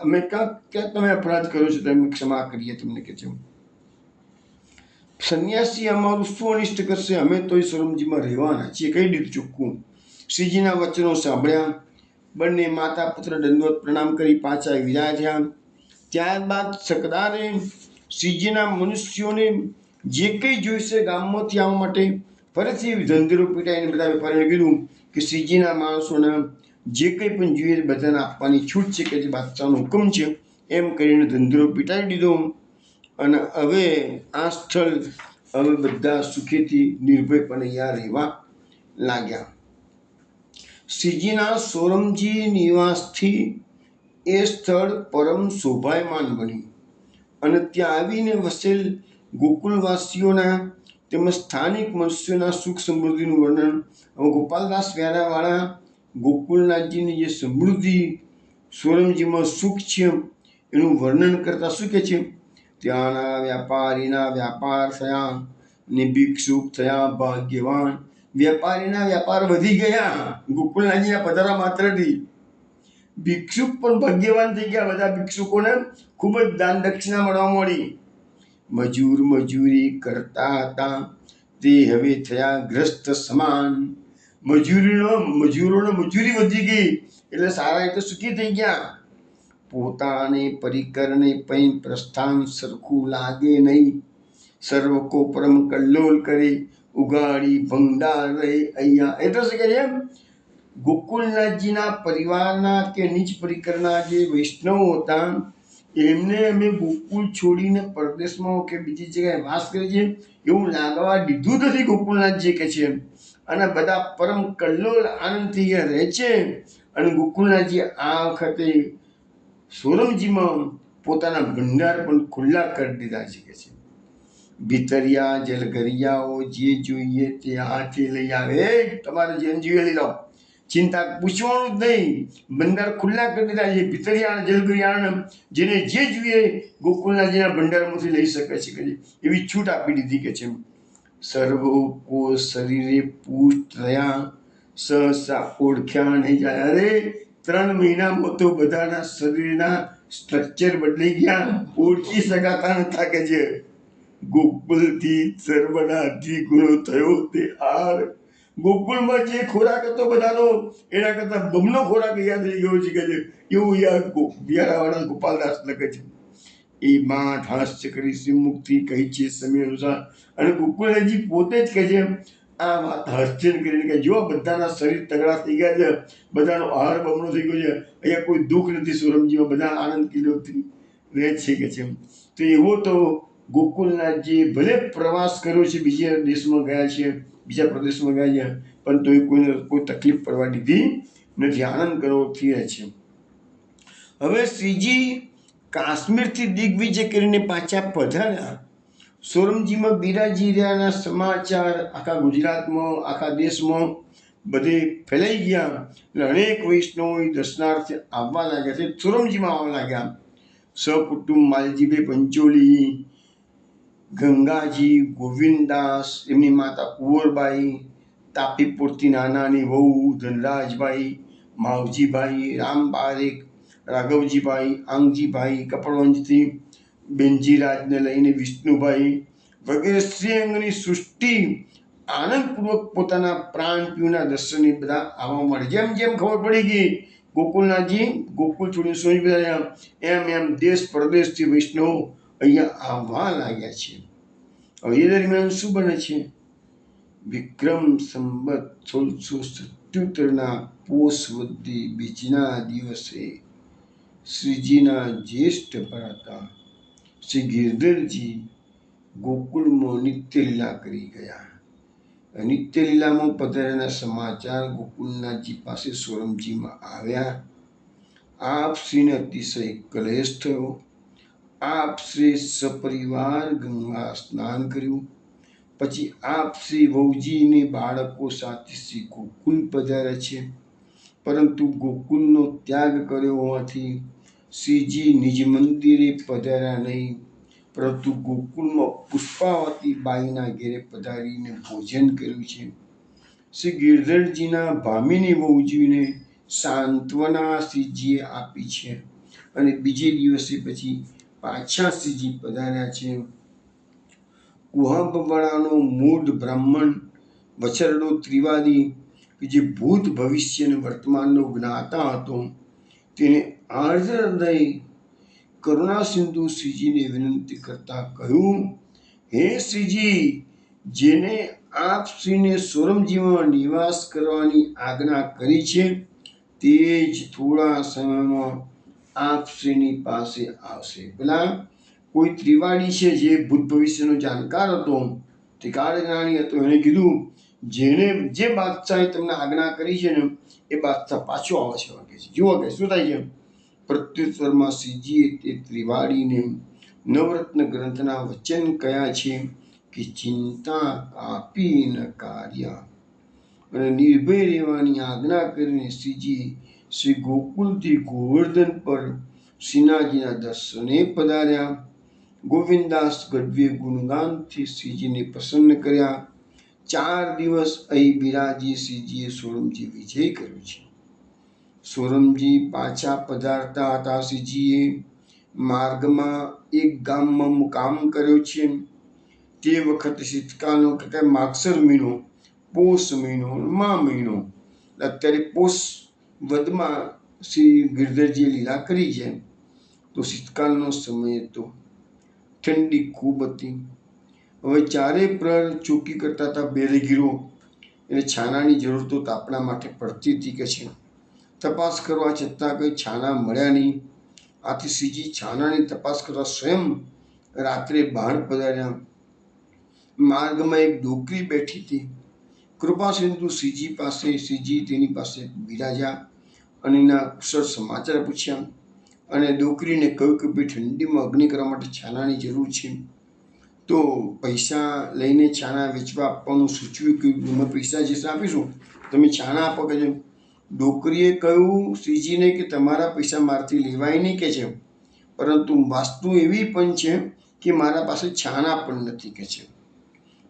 અમે ક્યાં તમે અપરાધ કર્યો છો તમે ક્ષમા કરીએ તમને કે છે. સંન્યાસી અમારું શું અનિષ્ટ કરશે, અમે તો એ સોરમજીમાં રહેવાના છીએ, કહી દીધું ચોખ્ખું. શ્રીજીના વચનો સાંભળ્યા, બંને માતા પુત્ર દંડવત પ્રણામ કરી પાછા વિદાય થયા. ત્યારબાદ સકદારે શ્રીજીના મનુષ્યોને જે કંઈ જોઈશે ગામમાંથી આવવા માટે ફરીથી ધંધેરો પીટાઈને બધા વેપારીને કીધું કે શ્રીજીના માણસોને જે કંઈ પણ જોઈએ બધાને આપવાની છૂટ છે કે જે બાદશાહનો હુકમ છે એમ કરીને ધંધેરો પીટાવી દીધો. અને હવે આ સ્થળ હવે બધા સુખેથી નિર્ભયપણે અહીંયા રહેવા લાગ્યા. શ્રીજીના સોરમજી નિવાસથી એ સ્થળ પરમ શોભાયમાન બન્યું અને ત્યાં આવીને વસેલ ગોકુળવાસીઓના તેમજ સ્થાનિક મનુષ્યોના સુખ સમૃદ્ધિનું વર્ણન હવે ગોપાલદાસ વ્યારાવાળા ગોકુળનાથજીની જે સમૃદ્ધિ સોરમજીમાં સુખ છે એનું વર્ણન કરતા શું કહે છે? ત્યાંના વ્યાપારીના વ્યાપાર થયા ને ભિક્ષુક થયા ભાગ્યવાન. વેપારીના વ્યાપાર વધી ગયા ગોકુળનાથજીના પધારા માત્રથી. ભિક્ષુક પણ ભાગ્યવાન થઈ ગયા. બધા ભિક્ષુકોને ખૂબ જ દાન દક્ષિણા મળવા મળી. મજૂર મજૂરી કરતા હતા તે હવે થયા ગ્રસ્ત સમાન. મજૂરોને મજૂરી વધી ગઈ એટલે સારા રીતે સુખી થઈ ગયા. પોતાને પરિકરને પૈ પ્રસ્થાન સરખું લાગે નહીં. સર્વ કો પરમ કલ્લોલ કરે ઉગાડી ભંડાર રહે અહીંયા. એટલે શું કહે છે? ગોકુળનાથજીના પરિવારના કે નીચ પરિકરના જે વૈષ્ણવો હતા એમને અમે ગોકુળ છોડીને પરદેશમાં કે બીજી જગ્યાએ વાસ કરીએ છીએ એવું લાગવા દીધું નથી ગોકુળનાથજી કે છે. અને બધા પરમ કલ્લોલ આનંદથી રહે છે. અને ગોકુળનાથજી આ વખતે સોરમજીમાં પોતાના ભંડાર પણ ખુલ્લા કરી દીધા છે કે છે. ભીતરિયા જલગરિયાઓ જે જોઈએ તે હાથે લઈ આવે. તમારે જેમ જોઈએ લઈ જાઓ, ચિંતા પૂછવાનું જ નહીં. ભંડાર ખુલ્લા કરી દીધા છે. ભીતરિયા જલગરિયા જેને જે જોઈએ ગોકુળનાથજીના ભંડારમાંથી લઈ શકે છે કે એવી છૂટ આપી દીધી કે છે. સર્વ કો શરીરે પુષ્ટ થયા સહસા ઓળખ્યા નહીં જાય. અરે 3 મહિનામાં તો બધાના શરીરના સ્ટ્રક્ચર બદલાઈ ગયા, ઓળખી શકાતા નતા કે છે. ગોકુળથી સર્વના દ્વિગુણો થયો તે આર. ગોકુળમાં જે ખોરાક હતો બધાનો એના કરતા બમણો ખોરાક યાદ રહી ગયો છે કે છે. એવું યાદ વ્યારાવાળા ગોપાલદાસ લખે છે. એ માં હાસ્ય કરી શ્રીમુક્તિ કહી છે સમય અનુસાર. અને ગોકુળનાથજી પોતે જ કહે છે આ વાત હાસ્ય કરીને કે જો બધાના શરીર તગડા થઈ ગયા છે, બધાનો આહાર બમણો થઈ ગયો છે, અહીંયા કોઈ દુઃખ નથી. સોરમજીમાં બધા આનંદ કિલ્લોથી રહે છે કે છે. તો એવો તો ગોકુળનાથજી ભલે પ્રવાસ કર્યો છે, બીજા દેશમાં ગયા છે, બીજા પ્રદેશમાં ગયા છે, પણ તો કોઈને કોઈ તકલીફ પડવા દીધી નથી. આનંદ કરવાથી રહે છે. હવે શ્રીજી કાશ્મીરથી દિગ્વિજય કરીને પાછા પધાર્યા. સોરમજીમાં બિરાજી રહ્યાના સમાચાર આખા ગુજરાતમાં આખા દેશમાં બધે ફેલાઈ ગયા. એટલે અનેક વૈષ્ણવો દર્શનાર્થે આવવા લાગ્યા છે, સોરમજીમાં આવવા લાગ્યા. સકુટુંબ માલજીભાઈ પંચોલી, ગંગાજી, ગોવિંદદાસ, એમની માતા કુંવરબાઈ, તાપીપુરથી નાનાની વહુ ધનરાજભાઈ, માવજીભાઈ, રામ પારેખ, રાઘવજીભાઈ, આંગજીભાઈ, કપડવંજથી બેનજીરાજને લઈને વિષ્ણુભાઈ વગેરે શ્રીઅંગની સૃષ્ટિ આનંદપૂર્વક પોતાના પ્રાણ પીવના દર્શને બધા આવવા મળે. જેમ જેમ ખબર પડી ગઈ ગોકુળનાથજી ગોકુળ છોડીને સોની બધા એમ એમ દેશ પરદેશથી વૈષ્ણવો અહીંયા આવવા લાગ્યા છે. હવે એ દરમિયાન શું બને છે? વિક્રમ સંવત 1677ના પોષ વદી બીજના દિવસે શ્રીજીના જ્યેષ્ઠ ભ્રાતા શ્રી ગિરધરજી ગોકુળમાં નિત્યલીલા કરી ગયા. નિત્યલીલામાં પધાર્યાના સમાચાર ગોકુળનાથજી પાસે સોરમજીમાં આવ્યા. આપ શ્રીને અતિશય કલેશ થયો. આપ શ્રી સપરિવાર ગંગા સ્નાન કર્યું. પછી આપ શ્રી વહુજીને બાળકો સાથે શ્રી ગોકુળ પધાર્યા છે. પરંતુ ગોકુળનો ત્યાગ કર્યો હોવાથી શ્રીજી નિજ મંદિરે પધાર્યા નહીં, પરંતુ ગોકુળમાં પુષ્પાવતી બાઈના ઘેરે પધારીને ભોજન કર્યું છે. શ્રી ગિરધરજીના ભામીની વહુજીને સાંત્વના શ્રીજીએ આપી છે અને બીજે દિવસે પછી પાછા શ્રીજી પધાર્યા છે. કુહાબવાળાનો મૂળ બ્રાહ્મણ વછરડો ત્રિવાદી કે જે ભૂત ભવિષ્ય અને વર્તમાનનો જ્ઞાતા હતો તેને આર્દ્ર હૃદય કરુણા સિંધુ શ્રીજીને વિનંતી કરતા કહ્યું હે શ્રીજી, જેને આપ શ્રીને સોરમજીમાં નિવાસ કરવાની આજ્ઞા કરી છે તે જ થોડા સમયમાં આપ શ્રીની પાસે આવશે. પેલા કોઈ ત્રિવાડી છે જે ભૂત ભવિષ્યનો જાણકાર હતો, ત્રિકાળ જ્ઞાની હતો, એને કીધું જેને જે બાદશાહે તમને આજ્ઞા કરી છે ને એ બાદશાહ પાછો આવે છે વાગે છે. જુઓ કે શું થાય છે. પ્રત્યુત્તરમાં શ્રીજીએ તે ત્રિવાડીને નવરત્ન ગ્રંથના વચન કયા છે કે ચિંતા કાપી ન કાર્ય અને નિર્ભય રહેવાની આજ્ઞા કરીને શ્રીજી શ્રી ગોકુલથી ગોવર્ધન પર શ્રીનાથજીના દર્શને પધાર્યા. ગોવિંદાસ ગઢવીએ ગુણગાનથી શ્રીજીને પ્રસન્ન કર્યા. 4 દિવસ અહીં બિરાજી શ્રીજીએ સોરમજી વિજય કર્યો છે. સોરમજી પાછા પધારતા હતા. શ્રીજીએ માર્ગમાં એક ગામમાં મુકામ કર્યો છે. તે વખતે શીતકાળનો કે માગસર મહિનો, પોષ મહિનો, મા મહિનો. અત્યારે પોષ વધમાં શ્રી ગિરધરજીએ લીલા કરી છે. તો શીતકાળનો સમય હતો, ઠંડી ખૂબ હતી. હવે ચારે પ્રહર ચોકી કરતા હતા. બેરેગીરો એને છાનાની જરૂર તો તાપણા માટે પડતી હતી કે છે. તપાસ કરવા છતાં કંઈ છાના મળ્યા નહીં. આથી શ્રીજી છાનાની તપાસ કરવા સ્વયં રાત્રે બહાર પધાર્યા. માર્ગમાં એક ડોકરી બેઠી હતી. કૃપા સિંધુ શ્રીજી પાસે, શ્રીજી તેની પાસે બિરાજ્યા અને એના કુશળ સમાચાર પૂછ્યા અને ડોકરીને કહ્યું કે ભાઈ ઠંડીમાં અગ્નિ કરવા માટે છાનાની જરૂર છે, તો પૈસા લઈને છાના વેચવા આપવાનું સૂચવ્યું કે અમે પૈસા જે આપીશું તમે છાના આપો કે છે. ડોકરીએ કહ્યું શ્રીજીને કે તમારા પૈસા મારાથી લેવાય નહીં કે છે, પરંતુ વાસ્તુ એવી પણ છે કે મારા પાસે છાના પણ નથી કે છે,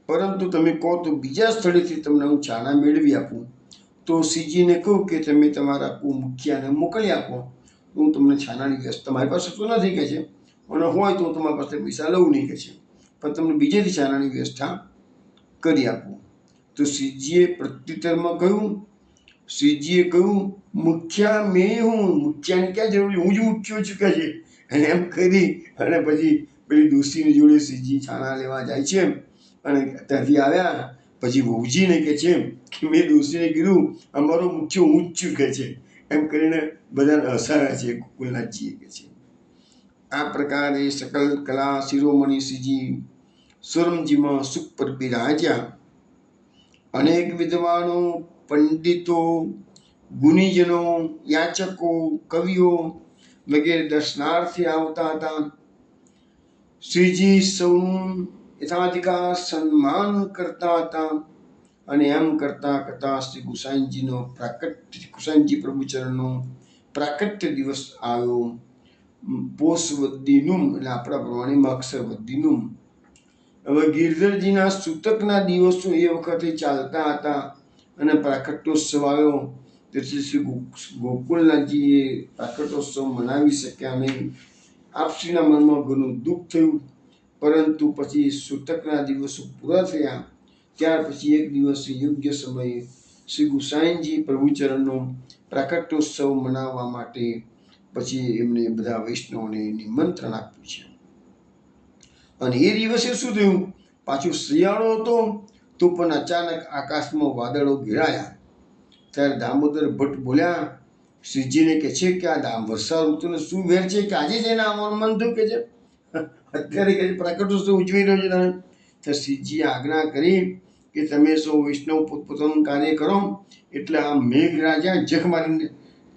પરંતુ તમે કહો તો બીજા સ્થળેથી તમને હું છાના મેળવી આપું. તો શ્રીજીને કહું કે તમે તમારા મુખિયાને મોકલી આપો, હું તમને છાનાની વ્યવસ્થા મારી પાસે તો નથી કે છે, અને હોય તો હું તમારી પાસે પૈસા લઉં નહીં કે છે, પણ તમને બીજેથી છાનાની વ્યવસ્થા કરી આપું. તો શ્રીજીએ પ્રત્યુત્તરમાં કહ્યું, મુખ્યા મેં હું, મુખ્યાની ક્યાં જરૂર, હું જ મુખ્યો છું કે છે. અને એમ કરી અને પછી પેલી દોસ્તીની જોડે શ્રીજી છાના લેવા જાય છે. અને ત્યાંથી આવ્યા પછી વહુજીને કહે છે કે મેં દોસ્તીને કીધું અમારો મુખ્ય હું જ છું કે છે. એમ કરીને બધાને હસાવ્યા છે ગોકુલનાથજીએ કે છે. આ પ્રકારે સકલ કલા શિરોમણી શ્રીજી સોરમજીમાં સુખ પર બિરાજ્યા. અનેક વિદ્વાનો, પંડિતો, ગુણીજનો, યાચકો, કવિઓ વગેરે દર્શનાર્થે આવતા હતા. શ્રીજી સૌનું યથાધિકાર સન્માન કરતા હતા. અને એમ કરતા કરતા શ્રી ગુસાઈજી પ્રભુચરણનો પ્રાકટ્ય દિવસ આવ્યો. પોષ વદ્દીનુમ એટલે આપણા પ્રમાણે માગસર વદ્દીનુમ. હવે ગિરધરજીના સૂતકના દિવસો એ વખતે ચાલતા હતા અને પ્રાકટ્યોત્સવ આવ્યો. તેથી શ્રી ગોકુલનાથજીએ પ્રાકટ્યોત્સવ મનાવી શક્યા નહીં. આપશ્રીના મનમાં ઘણું દુઃખ થયું. પરંતુ પછી સૂતકના દિવસો પૂરા થયા ત્યાર પછી એક દિવસ યોગ્ય સમયે શ્રી ગુસાઈજી પ્રભુચરણનો પ્રાકટ્યોત્સવ મનાવવા માટે પછી એમને બધા વૈષ્ણવોને નિમંત્રણ આપ્યું છે. અને એ દિવસે શું થયું, પાછું શિયાળો હતો તો પણ અચાનક આકાશમાં વાદળો ઘેરાયા. ત્યારે દામોદર ભટ્ટ બોલ્યા શ્રીજીને કે છે કે આ વર્ષા ઋતુને શું વેર છે કે આજે જઈને આવવાનું મન થયું કે છે, અત્યારે કે પ્રાકટ્યોત્સવ ઉજવી રહ્યો છે તમે. તો શ્રીજીએ આજ્ઞા કરી કે તમે સૌ વૈષ્ણવ પોતપોતાનું કાર્ય કરો. એટલે આ મેઘરાજા જખ મારીને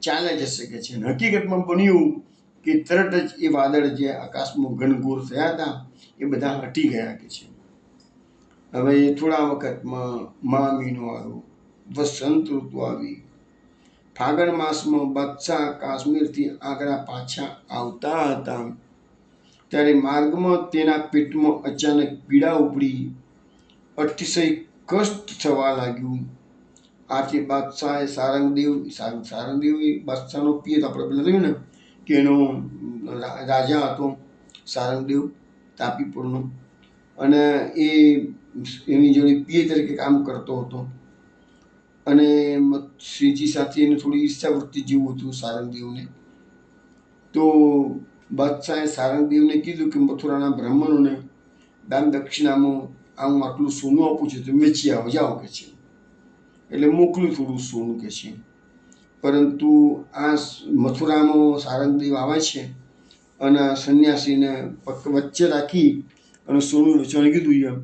ચાલે જશે કે છે. હકીકતમાં બન્યું કે તરત જ એ વાદળ જે આકાશમાં ઘનઘોર થયા હતા એ બધા હટી ગયા કે છે. હવે થોડા વખતમાં મા મહિનો આવ્યો, વસંત ઋતુ આવી. ફાગણ માસમાં બાદશાહ કાશ્મીરથી આગ્રા પાછા આવતા હતા. ત્યારે માર્ગમાં તેના પેટમાં અચાનક પીડા ઉપડી, અતિશય કષ્ટ થવા લાગ્યું. આથી બાદશાહે સારંગદેવ એ બાદશાહનો પિયર આપણે પેલા જોયું ને કે એનો રાજા હતો સારંગદેવ તાપીપુરનો, અને એ એની જોડે પિયર તરીકે કામ કરતો હતો. અને શ્રીજી સાથે એને થોડી ઈર્ષાવૃત્તિ જેવું હતું સારંગદેવને. તો બાદશાહે સારંગદેવને કીધું કે મથુરાના બ્રાહ્મણોને દાન દક્ષિણામાં હું આટલું સોનું આપું છું, તમે વેચી આવો જાઓ કે છે. એટલે મોકલું થોડું સોનું કે છે. પરંતુ આ મથુરામાં સારંગદેવ આવે છે અને સંન્યાસીને વચ્ચે રાખી અને સોનું વેચવાનું કીધું એમ,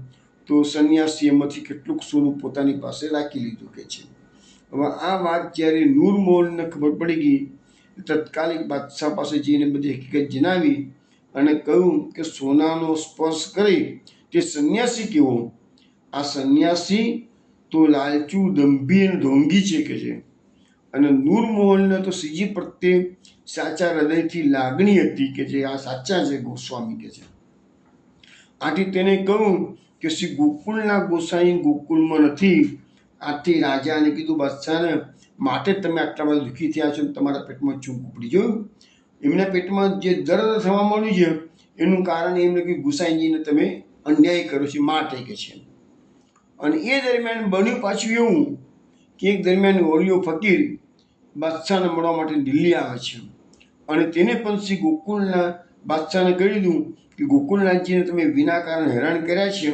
તો સંન્યાસી એમાંથી કેટલુંક સોનું પોતાની પાસે રાખી લીધું કે છે. હવે આ વાત જ્યારે નૂરમોહનને ખબર પડી ગઈ, તત્કાલિક બાદશાહ પાસે જઈને બધી હકીકત જણાવી અને કહ્યું કે સોનાનો સ્પર્શ કરી તે સંન્યાસી કેવો? આ સંન્યાસી તો લાલચુ, દંભી અને ઢોંગી છે કે છે. અને નૂરમોહનને તો શ્રીજી પ્રત્યે સાચા હૃદયથી લાગણી હતી કે જે આ સાચા છે ગોસ્વામી કે છે. આથી તેને કહ્યું કે શ્રી ગોકુળના ગોસાઈ ગોકુળમાં નથી. આથી રાજાને કીધું, બાદશાહને, માટે તમે આટલા બધા દુઃખી થયા છો, તમારા પેટમાં ચૂંક ઉપડી. જોયું, એમના પેટમાં જે દર્દ થવા માંડ્યું છે એનું કારણ એમને કે ગુસાઈજીને તમે અન્યાય કર્યો છે માટે કે છે. અને એ દરમિયાન બન્યું પાછું એવું કે એક દરમિયાન ઓલિયો ફકીર બાદશાહને મળવા માટે દિલ્હી આવે છે અને તેને પણ શ્રી ગોકુળના બાદશાહને કહી દીધું કે ગોકુળનાથજીને તમે વિના કારણ હેરાન કર્યા છે,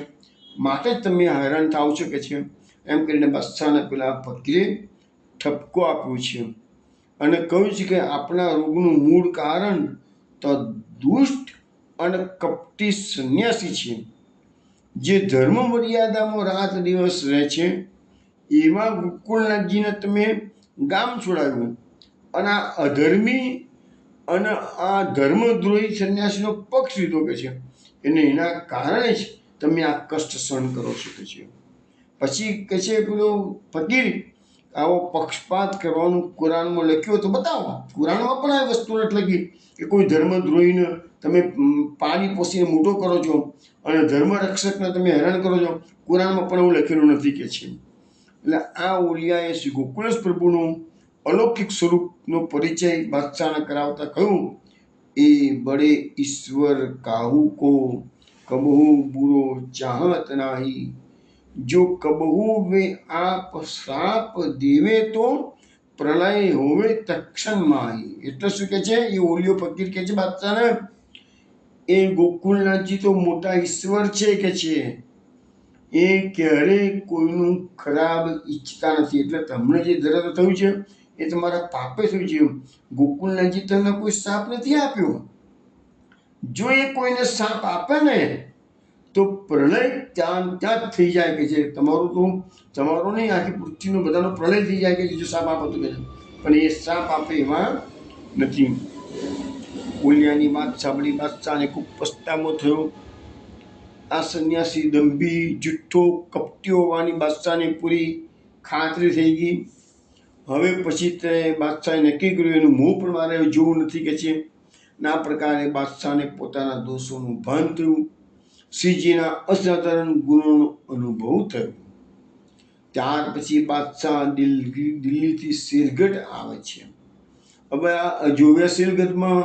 માટે જ તમે હેરાન થાવ છો કે છે. એમ કરીને બાદશાહને પેલા ફકીરે ઠપકો આપ્યો છે અને કહ્યું છે કે આપણા રોગનું મૂળ કારણ તો દુષ્ટ અને કપટી સંન્યાસી છે, જે ધર્મ મર્યાદામાં રાત દિવસ રહે છે. એવા ગોકુળનાથજીને તમે ગામ છોડાવ્યું અને આ અધર્મી અને આ ધર્મદ્રોહી સંન્યાસીનો પક્ષ લીધો કે છે. એને એના કારણે જ તમે આ કષ્ટ સહન કરો છો કે છે. પછી કે છે પેલો ફકીર, આવો પક્ષપાત કરવાનું કુરાનમાં લખ્યું તો બતાવો. કુરાનમાં પણ આ વસ્તુ નથી લખી કે કોઈ ધર્મદ્રોહીને તમે પાણી પોસીને મોટો કરો છો અને ધર્મ રક્ષકને તમે હેરાન કરો છો. કુરાનમાં પણ એવું લખેલું નથી કે છે. એટલે આ ઓલિયાએ શ્રી ગોકુળેશ પ્રભુનું અલૌકિક સ્વરૂપનો પરિચય બાદશાહને કરાવતા કહ્યું, એ બડે ઈશ્વર કાહુ કો કબહુ બુરો ચાહત નાહી, જો કબહુ વે આપ શ્રાપ દેવે તો પ્રલય હોવે તક્ષણ માહી. એટલે શું કે છે એ ઓલિયો ફકીર કે છે બાદશાહને, એ ગોકુળનાથજી તો મોટા ઈશ્વર છે કે છે, એ ક્યારેય કોઈનું ખરાબ ઈચ્છતા નથી. એટલે તમને જે દર્દ થયું છે એ તમારા પાપે થયું છે. ગોકુળનાથજી તમને કોઈ શાપ નથી આપ્યો. જો એ કોઈને શાપ આપે ને તો પ્રલય ત્યાં જ થઈ જાય કે છે. તમારું નહીં, આખી પૃથ્વીનો બધાનો પ્રલય થઈ જાય કે જો શાપ આપો તો કે છે. પણ એ શાપ આપે એમાં નથી. ઓલિયાની વાત સાંભળી બાદશાહને ખૂબ પસ્તાવો થયો. આ સંન્યાસી દંભી, જુઠ્ઠો, કપટી હોવાની બાદશાહને પૂરી ખાતરી થઈ ગઈ. હવે પછી તે બાદશાહે નક્કી કર્યું એનું મોં પણ મારે જોવું નથી કે છે. આ પ્રકારે બાદશાહને પોતાના દોષોનું ભાન થયું. શ્રીજીના અસાધારણ ગુણોનો અનુભવ થયો. ત્યાર પછી બાદશાહ દિલ્હીથી શેરગઢ આવે છે. હવે આ અજોવ્યા શેરગઢમાં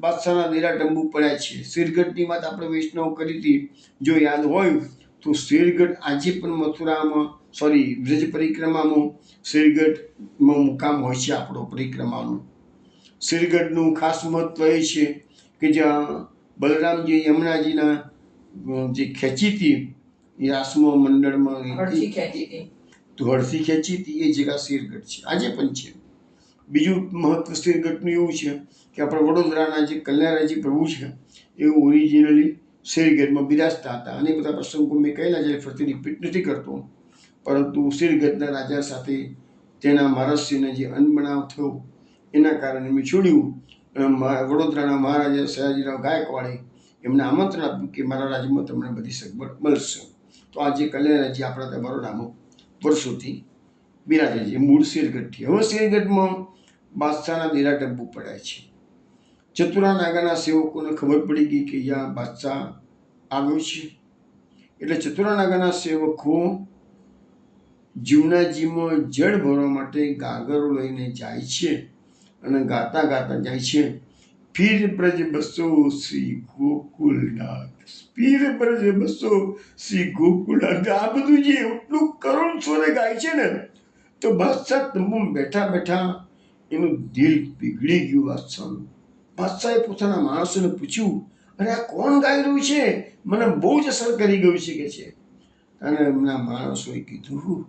બાદશાહના દેરા તંબુ પડ્યા છે. શેરગઢની વાત આપણે વૈષ્ણવ કરી હતી, જો યાદ હોય તો. શેરગઢ આજે પણ મથુરામાં, બ્રજ પરિક્રમામાં શેરગઢમાં મુકામ હોય છે આપણો પરિક્રમાનું. શેરગઢનું ખાસ મહત્વ એ છે કે જ્યાં બલરામજી યમુનાજીના જે ખેંચી હતી એ રાસમો મંડળમાં તો હળથી ખેંચી હતી, એ જગ્યા શેરગઢ છે, આજે પણ છે. બીજું મહત્વ શેરગઢનું એવું છે કે આપણા વડોદરાના જે કલ્યાણરાયજી પ્રભુ છે એ ઓરિજિનલી શેરગઢમાં બિરાજતા હતા. અને બધા પ્રસંગો મેં કહેલા છે, ફરીથી રિપીટ નથી કરતો. પરંતુ શેરગઢના રાજા સાથે તેના મહારાજશ્રીને જે અનબનાવ થયો એના કારણે મેં છોડ્યું. વડોદરાના મહારાજા સયાજીરાવ ગાયકવાડે એમને આમંત્રણ આપ્યું કે મારા રાજ્યમાં તમને બધી સગવડ મળશે. તો આજે કલ્યાણરાયજી આપણા ત્યાં બરોડામાં વર્ષોથી બિરાજે છે. મૂળ શેરગઢથી. હવે શેરગઢમાં બાદશાહના દેરા તંબુ પડ્યા છે. ચતુરા નાગાના સેવકોને ખબર પડી ગઈ કે અહીંયા બાદશાહ આવ્યો છે. એટલે ચતુરા નાગાના સેવકો જીવનાજીમાં જળ ભરવા માટે ગાગરો લઈને જાય છે અને ગાતા ગાતા જાય છે, પીર બ્રજ બસો શ્રી ગોકુલનાથ, પીર બ્રજ બસો શ્રી ગોકુલનાથ. આ બધું જે એટલું કરુણ સ્વરે ગાય છે ને, તો બાદશાહ તંબુ બેઠા બેઠા એનું દિલ પીગળી ગયું બાદશાહનું. બાદશાહે પોતાના માણસોને પૂછ્યું, અરે આ કોણ ગાઈ રહ્યું છે, મને બહુ જ અસર કરી ગયું છે કે છે. અને એમના માણસોએ કીધું,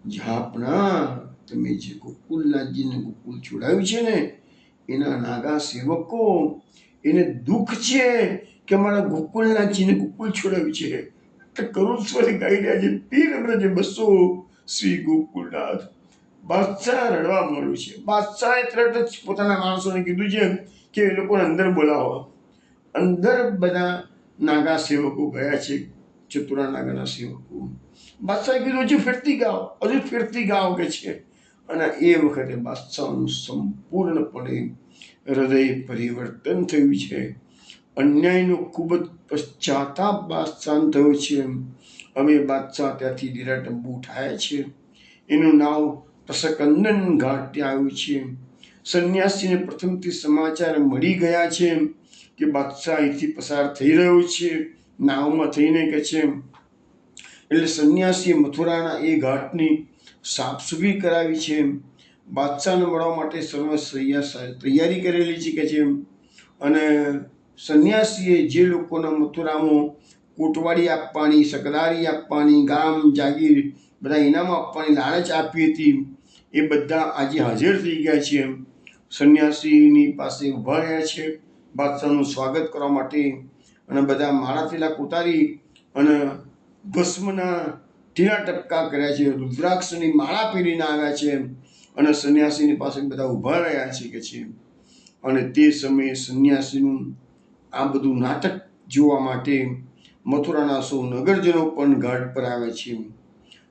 જાપના, તમે જે ગોકુળનાથજીને ગોકુળ છોડાવ્યું છે ને, એના નાગા સેવકો એને દુઃખ છે કે અમારા ગોકુળનાથજીને ગોકુળ છોડાવ્યું છે. કરુણ સ્વરે ગાઈ રહ્યા છે, પીર બ્રજ બસો શ્રી ગોકુળનાથ. બાદશાહ રડવા મળ્યું છે. બાદશાહે તરત જ પોતાના માણસોને કીધું છે કે એ લોકોને અંદર બોલાવો. અંદર બધા નાગા સેવકો ગયા છે, ચતુરા નાગાના સેવકો. બાદશાહે કીધું હજુ ફેરતી ગાઓ, હજુ ફેરતી ગાઓ કે છે. અને એ વખતે બાદશાહનું સંપૂર્ણપણે હૃદય પરિવર્તન થયું છે. અન્યાયનો ખૂબ જ પશ્ચાતાપ બાદશાહ થયો છે. હવે બાદશાહ ત્યાંથી લીલા ટંબુ ઉઠાયા છે. એનું નામ પ્રસકંદન ઘાટ ત્યાં આવ્યું છે. સંન્યાસીને પ્રથમથી સમાચાર મળી ગયા છે કે બાદશાહ અહીંથી પસાર થઈ રહ્યો છે, નાવમાં થઈને કે છે. એટલે સંન્યાસીએ મથુરાના એ ઘાટની સાફસૂફી કરાવી છે. બાદશાહને મળવા માટે સર્વ તૈયારી કરેલી છે કે છે. અને સંન્યાસીએ જે લોકોના મથુરામાં કોટવાડી આપવાની, સકદારી આપવાની, ગામ જાગીર બધા ઇનામ આપવાની લાલચ આપી હતી, એ બધા આજે હાજર થઈ ગયા છે. સંન્યાસીની પાસે ઊભા રહ્યા છે બાદશાહનું સ્વાગત કરવા માટે. અને બધા માળા તિલક ઉતારી અને ભસ્મના ઢીલા ટપકા કર્યા છે, રુદ્રાક્ષની માળા પહેરીને આવ્યા છે. અને સંન્યાસીની પાસે બધા ઊભા રહ્યા છે કે છે. અને તે સમયે સંન્યાસીનું આ બધું નાટક જોવા માટે મથુરાના સૌ નગરજનો પણ ઘાટ પર આવે છે.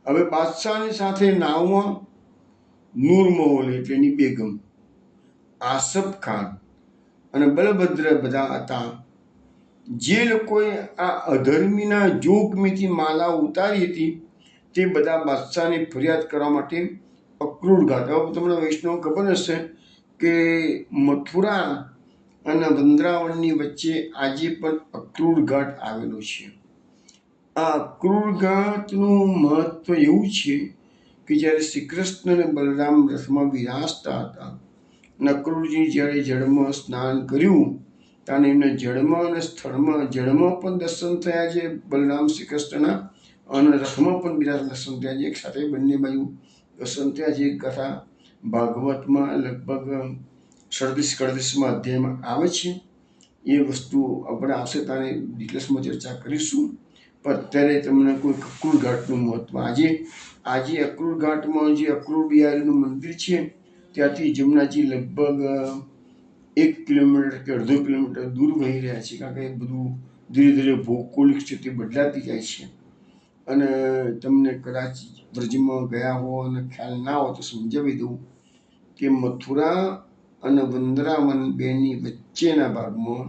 હવે બાદશાહની સાથે નાવમાં નૂર મહોલ એટલે એની બેગમ, આસફ ખાન અને બલભદ્ર બધા હતા. જે લોકોએ આ અધર્મીના જોગમીથી માલા ઉતારી હતી તે બધા બાદશાહની ફરિયાદ કરવા માટે અક્રૂર ઘાટ. હવે તમને વૈષ્ણવ ખબર હશે કે મથુરા અને વૃંદાવનની વચ્ચે આજે પણ અક્રૂર ઘાટ આવેલો છે. આ અક્રૂર ઘાટનું મહત્વ એવું છે કે જ્યારે શ્રી કૃષ્ણ અને બલરામ રથમાં બિરાજતા હતા, અક્રૂરજી જ્યારે જળમાં સ્નાન કર્યું ત્યારે એમને જળમાં અને સ્થળમાં, જળમાં પણ દર્શન થયા છે બલરામ શ્રી કૃષ્ણના, અને રથમાં પણ બિરાજ દર્શન થયા છે. એક સાથે બંને બાજુ દર્શન થયા છે. કથા ભાગવતમાં લગભગ 37-38માં અધ્યાયમાં આવે છે. એ વસ્તુ આપણે આવશે ત્યારે ડિટેલ્સમાં ચર્ચા કરીશું. પણ અત્યારે તમને કોઈ અક્રૂર ઘાટનું મહત્વ, આજે અક્રૂર ઘાટમાં જે અક્રૂર બિહારીનું મંદિર છે ત્યાંથી જમુનાજી લગભગ 1 કિલોમીટર કે અડધો કિલોમીટર દૂર વહી રહ્યા છે. કારણ કે એ બધું ધીરે ધીરે ભૌગોલિક સ્થિતિ બદલાતી જાય છે. અને તમને કદાચ વ્રજમાં ગયા હો અને ખ્યાલ ના હોય તો સમજાવી દઉં કે મથુરા અને વૃંદાવન બેની વચ્ચેના ભાગમાં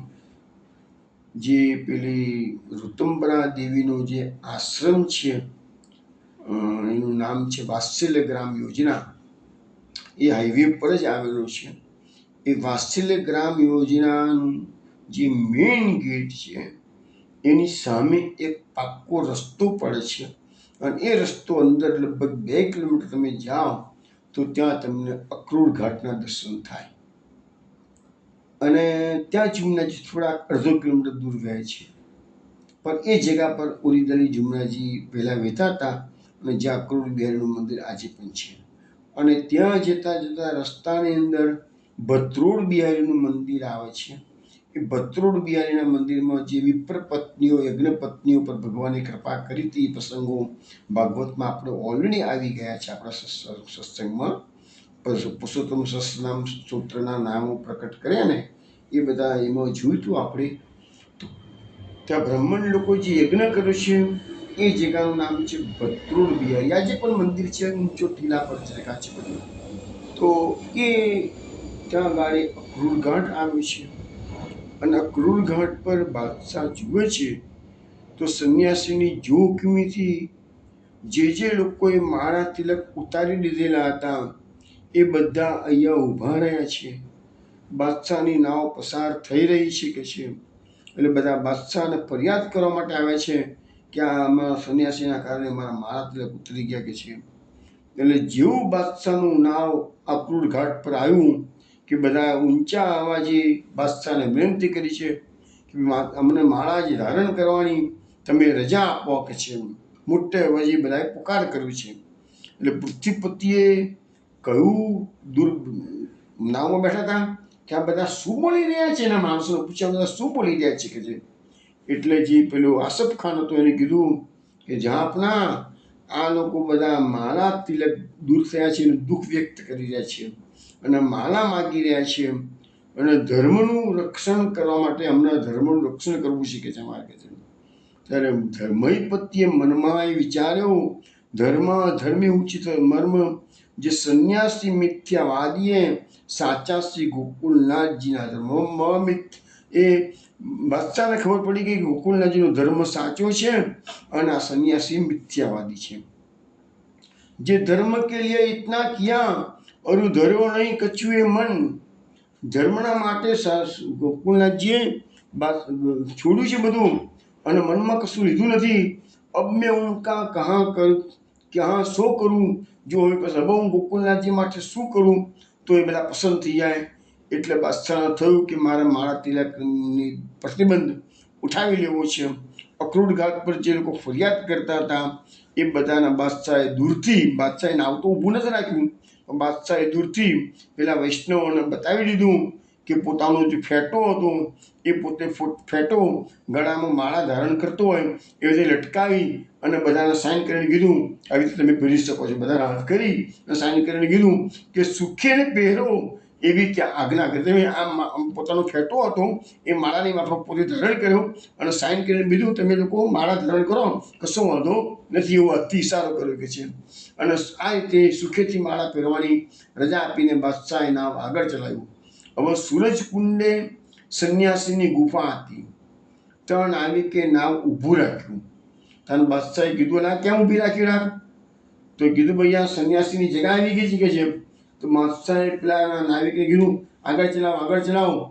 જે પેલી ઋતુંબરા દેવીનો જે આશ્રમ છે, એનું નામ છે વાત્સલ્ય ગ્રામ યોજના, એ હાઈવે પર જ આવેલો છે. એ વાત્સલ્ય ગ્રામ યોજનાનું જે મેઇન ગેટ છે એની સામે એક પાક્કો રસ્તો પડે છે. અને એ રસ્તો અંદર લગભગ 2 કિલોમીટર તમે જાઓ તો ત્યાં તમને અક્રૂર ઘાટના દર્શન થાય. અને ત્યાં જમુનાજી થોડા અડધો કિલોમીટર દૂર રહે છે. પણ એ જગ્યા પર ઓરિજિનલી જમુનાજી પહેલાં વહેતા હતા અને જ્યાં અક્રૂર બિહારીનું મંદિર આજે પણ છે. અને ત્યાં જતા જતા રસ્તાની અંદર ભદ્રોડ બિહારીનું મંદિર આવે છે. એ ભદ્રોડ બિહારીના મંદિરમાં જે વિપ્ર પત્નીઓ, યજ્ઞ પત્નીઓ પર ભગવાને કૃપા કરી હતી, એ પ્રસંગો ભાગવતમાં આપણે ઓલરેડી આવી ગયા છે આપણા સત્સંગમાં. પુરુષોત્તમ સહસ્રનામ સ્તોત્રના નામો પ્રકટ કર્યા ને એ બધા એમાં જોયું હતું આપણે. તો ત્યાં બ્રાહ્મણ લોકો જે યજ્ઞ કર્યો છે એ જગ્યાનું નામ છે ભદ્રોડ બિહારી. આજે પણ મંદિર છે, ઊંચો ટીલા પર જગ્યા છે બધું. તો એ ત્યાં ગાડી અક્રૂર ઘાટ આવ્યો છે. અને અક્રૂર ઘાટ પર બાદશાહ જુએ છે તો સંન્યાસીની જોખમીથી જે લોકોએ માળા તિલક ઉતારી દીધેલા હતા એ બધા અહીંયા ઊભા રહ્યા છે. બાદશાહની નાવ પસાર થઈ રહી છે કે છે. એટલે બધા બાદશાહને ફરિયાદ કરવા માટે આવે છે કે આ અમારા સંન્યાસીના કારણે મારા માળા તિલક ઉતરી ગયા કે છે. એટલે જેવું બાદશાહનું નાવ અક્રૂર ઘાટ પર આવ્યું કે બધા ઊંચા અવાજે બાદશાહને વિનંતી કરી છે કે અમને માળા જે ધારણ કરવાની તમે રજા આપો કે છે. મોટે અવાજે બધાએ પુકાર કર્યું છે. એટલે પૃથ્વીપતિએ કહ્યું, દૂર નાવમાં બેઠા હતા કે આ બધા શું બોલી રહ્યા છે? એના માણસોને પૂછ્યા, બધા શું બોલી રહ્યા છે કે છે. એટલે જે પેલો આસફ ખાન હતો એને કીધું કે જહાંપના, આ લોકો બધા માળા તિલક દૂર થયા છે અને દુઃખ વ્યક્ત કરી રહ્યા છે અને માળા માગી રહ્યા છે અને ધર્મનું રક્ષણ કરવા માટે અમને ધર્મનું રક્ષણ કરવું છે કે છે અમારે કે છે. ત્યારે ધર્મપતિએ મનમાં વિચાર્યો, ધર્મી ઉચિત મર્મ જે સંન્યાસી મિથ્યાવાદીએ સાચા શ્રી ગોકુલનાથજીના ધર્મ એ બાદશાહને ખબર પડી ગઈ કે ગોકુલનાથજીનો ધર્મ સાચો છે અને આ સંન્યાસી મિથ્યાવાદી છે. જે ધર્મ કે લીએ ઇતના કિયા और ધર્યો નહીં કછુએ મન, ધર્મના માટે ગોકુલનાથજીએ છોડ્યું છે બધું અને મનમાં કશું લીધું નથી. અબ મેં ઉનકા કહાં શું કરું, જો હવે પછી હવે હું ગોકુલનાથજી માટે શું કરું તો એ બધા પસંદ થઈ જાય. એટલે બાદશાહને થયું કે મારે મારા તિલકની પ્રતિબંધ ઉઠાવી લેવો છે. અક્રૂર ઘાટ પર જે લોકો ફરિયાદ કરતા હતા એ બધાના બાદશાહે નાવ તો ઊભું નથી રાખ્યું, બાદશાહે દૂરથી પેલા વૈષ્ણવોને બતાવી દીધું કે પોતાનો જે ફેટો હતો એ પોતે ફેટો ગળામાં માળા ધારણ કરતો હોય એ રીતે લટકાવી અને બધાને સાઇન કરીને કીધું, આવી રીતે તમે પહેરી શકો છો. બધાને હાથ કરી અને સાઇન કરીને કીધું કે સુખેને પહેરો એવી ત્યાં આજ્ઞા કરી. તમે આ પોતાનો ફેટો હતો એ માળાની માફક પોતે ધારણ કર્યો અને સાઇન કરીને કીધું તમે લોકો માળા ધારણ કરો, કશો વાંધો નથી, એવો અતિ ઇશારો કર્યો કે છે. અને આ રીતે સુખેથી માળા પહેરવાની રજા આપીને બાદશાહે નાવ આગળ ચલાવ્યું. હવે સૂરજકુંડે સંન્યાસીની ગુફા હતી, ત્રણ આવી કે નાવ ઊભું રાખ્યું. તને બાદશાહે કીધું, ના ક્યાં ઊભી રાખી રાખ? તો કીધું ભાઈ આ સંન્યાસીની જગ્યા આવી ગઈ છે કે છે. તો બાદશાહે પેલા નાવિકે કીધું આગળ ચલાવો.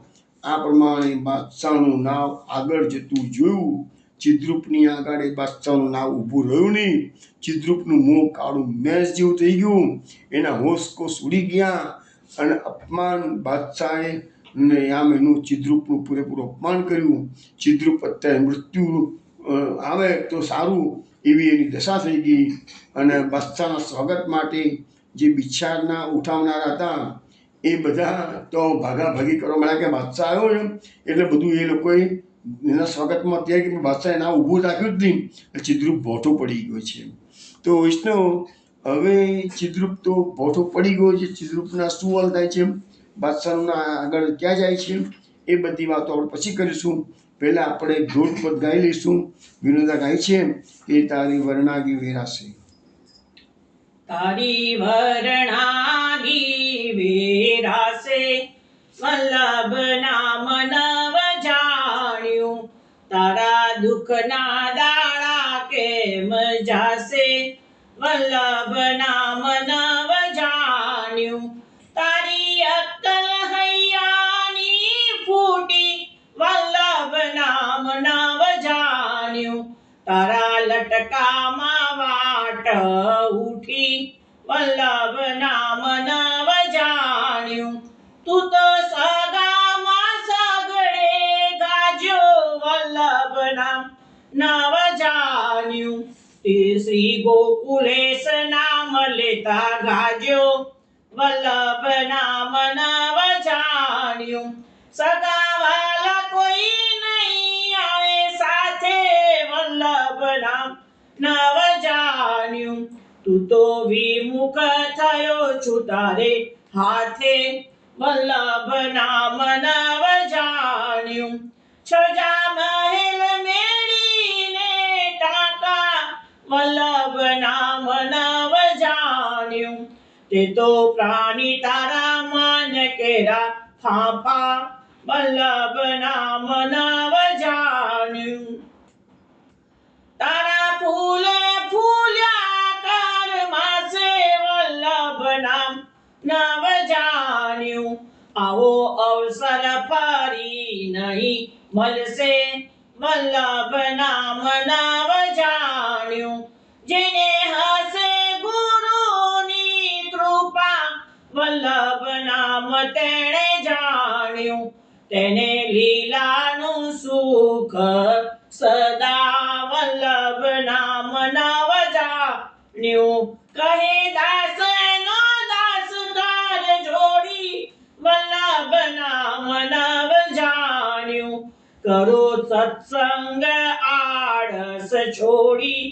આ પ્રમાણે બાદશાહનું નાવ આગળ જતું જોયું. ચિદ્રૂપની આગળ બાદશાહનું નાવ ઊભું રહ્યું નહીં. ચિદ્રૂપનું મોં કાળું મેસ જેવું થઈ ગયું, એના હોશકોશ ઉડી ગયા અને અપમાન બાદશાહે ને આમ એનું ચિદ્રૂપનું પૂરેપૂરું અપમાન કર્યું. ચિદ્રૂપ અત્યારે મૃત્યુ આવે તો સારું એવી એની દશા થઈ ગઈ. અને બાદશાહના સ્વાગત માટે જે બિછાડના ઉઠાવનારા હતા એ બધા તો ભાગાભાગી કરવા મળ્યા કે બાદશાહ આવ્યો છે, એટલે બધું એ લોકોએ એના સ્વાગતમાં ત્યાં કે બાદશાહે ના ઊભું રાખ્યું જ નહીં. ચિદ્રૂપ ભોઠો પડી ગયો છે. તો વૈષ્ણવ, હવે ચિદ્રૂપ તો ભોઠો પડી ગયો છે. ચિદ્રૂપના શું હાલ થાય છે, બાદશાહના આગળ ક્યાં જાય છે, એ બધી વાતો આપણે પછી કરીશું. પહેલાં આપણે ધોધ પદ ગાઈ લઈશું. વિનોદા ગાય છે કે તારી વર્ણાગી વેરાશે. તારી વર્ણાગી વેરાશે, વલ્લભ નામ નવ જાણ્યું. તારા દુઃખના દાડા કેમ જાશે, વલ્લભ નામ નવ જાણ્યું. તારી અક્કલ હૈયાની ફૂટી, વલ્લભ નામ નવ જાણ્યું. તારા લટકામાં વાટ ઉઠી, વલ્લભ નામ નવ જાણ્યું. તું તો સગામાં સગડે ગાજ્યો, વલ્લભ નામ નવ જાણ્યું. તે શ્રી ગોકુલેશ નામ લેતા ગાજ્યો, વલ્લભ નામ નવ જાણ્યું. સગાવાલા કોઈ નહીં આવે સાથે, વલ્લભ નામ નવ જાણ્યું. તું તો વિમુખ થયો છું તારે હાથે, વલ્લભ નામ નવ જાણ્યું. છજા મહેલ મેળીને ટાંકા, વલ્લભ નામ નવ જાણ્યું. તે તો પ્રાણી તારા મન કેરા ફાંફા, વલ્લભ નામ નવ જાણ્યું. તારા ફૂલે ફૂલ્યા કર માસે, વલ્લભ નામ નવ જાણ્યું. આવો અવસર ફરી નહીં મળશે, વલ્લભ નામ નવ જાણ્યું. જેને હશે ગુરુની કૃપા, વલ્લભ નામ તેણે જાણ્યું. તેને લીલાનું સુખ સદા વલ્લભ નામ નવ જાણ્યું. કહે દાસ નો દાસ કર જોડી વલ્લભ નામ નવ જાણ્યું. કરો સત્સંગ આળસ છોડી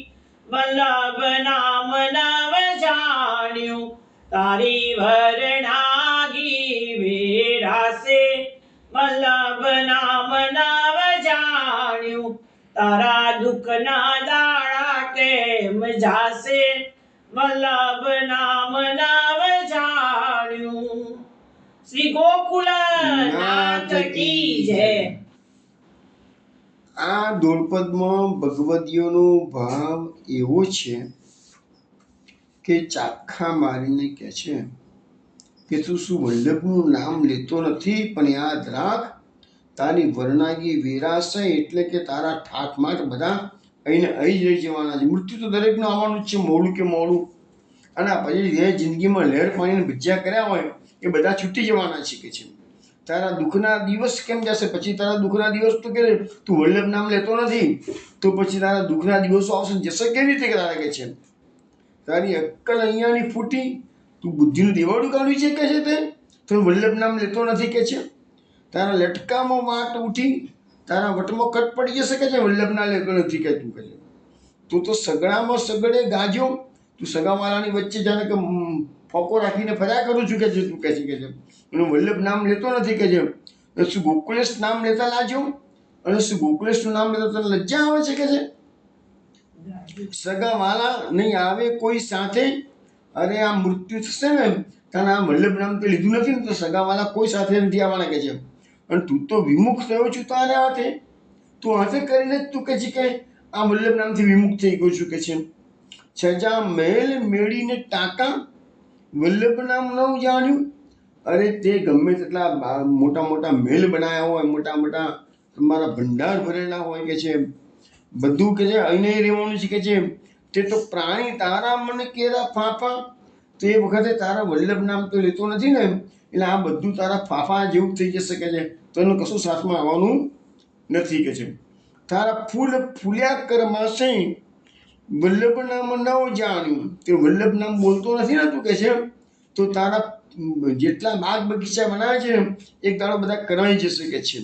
વલ્લભ નામ નવ જાણ્યું. તારી વરણાગી વેરાશે વલ્લભ નામ નવ જાણ્યું. તારા દુઃખના દાડા કેમ જાશે વલ્લભ નામ નવ જાણ્યું. શ્રી ગોકુલ નાથ કી જય. આ દોડપદમાં ભગવદીઓનો ભાવ એવો છે કે ચાખા મારીને કહે છે કે તું શું વલ્લભનું નામ લેતો નથી? પણ યાદ રાખ, તારી વરણાગી વિરાશે એટલે કે તારા ઠાઠમાઠ બધા અહીંને અહીં જ રહી જવાના છે. મૃત્યુ તો દરેકનું આવવાનું જ છે, મોડું કે મોડું. અને પછી જે જિંદગીમાં લહેર પાણીને ભજ્યા કર્યા હોય એ બધા છૂટી જવાના છે કે છે. તારા દુઃખના દિવસ કેમ જશે? પછી તારા દુઃખના દિવસ તો કે તું વલ્લભ નામ લેતો નથી તો પછી તારા દુઃખના દિવસો આવશે, જશે કેવી રીતે તારા કે છે? તારી અક્કલ અહીંયાની ફૂટી, તું બુદ્ધિનું દેવાળું કાઢ્યું છે કે છે તે? તું વલ્લભ નામ લેતો નથી કે છે? તારા લટકામાં વાટ ઉઠી, તારા વટમાં કટ પડી જશે કે છે? વલ્લભ ના લેતો નથી કે તું કે છે? તું તો સગડામાં સગડે ગાજો, તું સગાવાળાની વચ્ચે જાણે કે ફોકો રાખીને ફર્યા કરું છું કે છે તું કે છે એનું વલ્લભ નામ લેતો નથી કે છે. શું ગોકુલેશ નામ લેતા લાજો? અને શું ગોકુલેશનું નામ લેતા તને લજ્જા આવે છે કે છે? સગાવાળા નહીં આવે કોઈ સાથે? અરે આ મૃત્યુ થશે ને તને આ વલ્લભ નામ તો લીધું નથી ને તો સગાવાળા કોઈ સાથે નથી આવવાના કે છે. અને તું તો વિમુખ થયો છું તારે હાથે, તું હાથે કરીને જ તું કે છે કે આ વલ્લભ નામથી વિમુખ થઈ ગયો છું કે છે. છજા મેલ મેળીને ટાંકા વલ્લભ નામ ન જાણ્યું. અરે તે ગમે તેટલા મોટા મોટા મેલ બનાવ્યા હોય, મોટા મોટા તમારા ભંડાર ભરેલા હોય કે છે, બધું કે છે અહીં રહેવાનું છે કે છે. તે તો પ્રાણી તારા મને કેરા ફાફા. તો એ વખતે તારા વલ્લભ નામ તો લેતો નથી ને એટલે આ બધું તારા ફાફા જેવું થઈ જશે કે છે. તો એનું કશું સાથમાં આવવાનું નથી કે છે. તારા ફૂલ ફૂલ્યા કરમાશે વલ્લભ નામ ન જાણ્યું. તે વલ્લભ નામ બોલતો નથી ને તું કે છે, તો તારા જેટલા બાગ બગીચા બનાવે છે એક દાડો બધા કરાઈ જશે કે છે.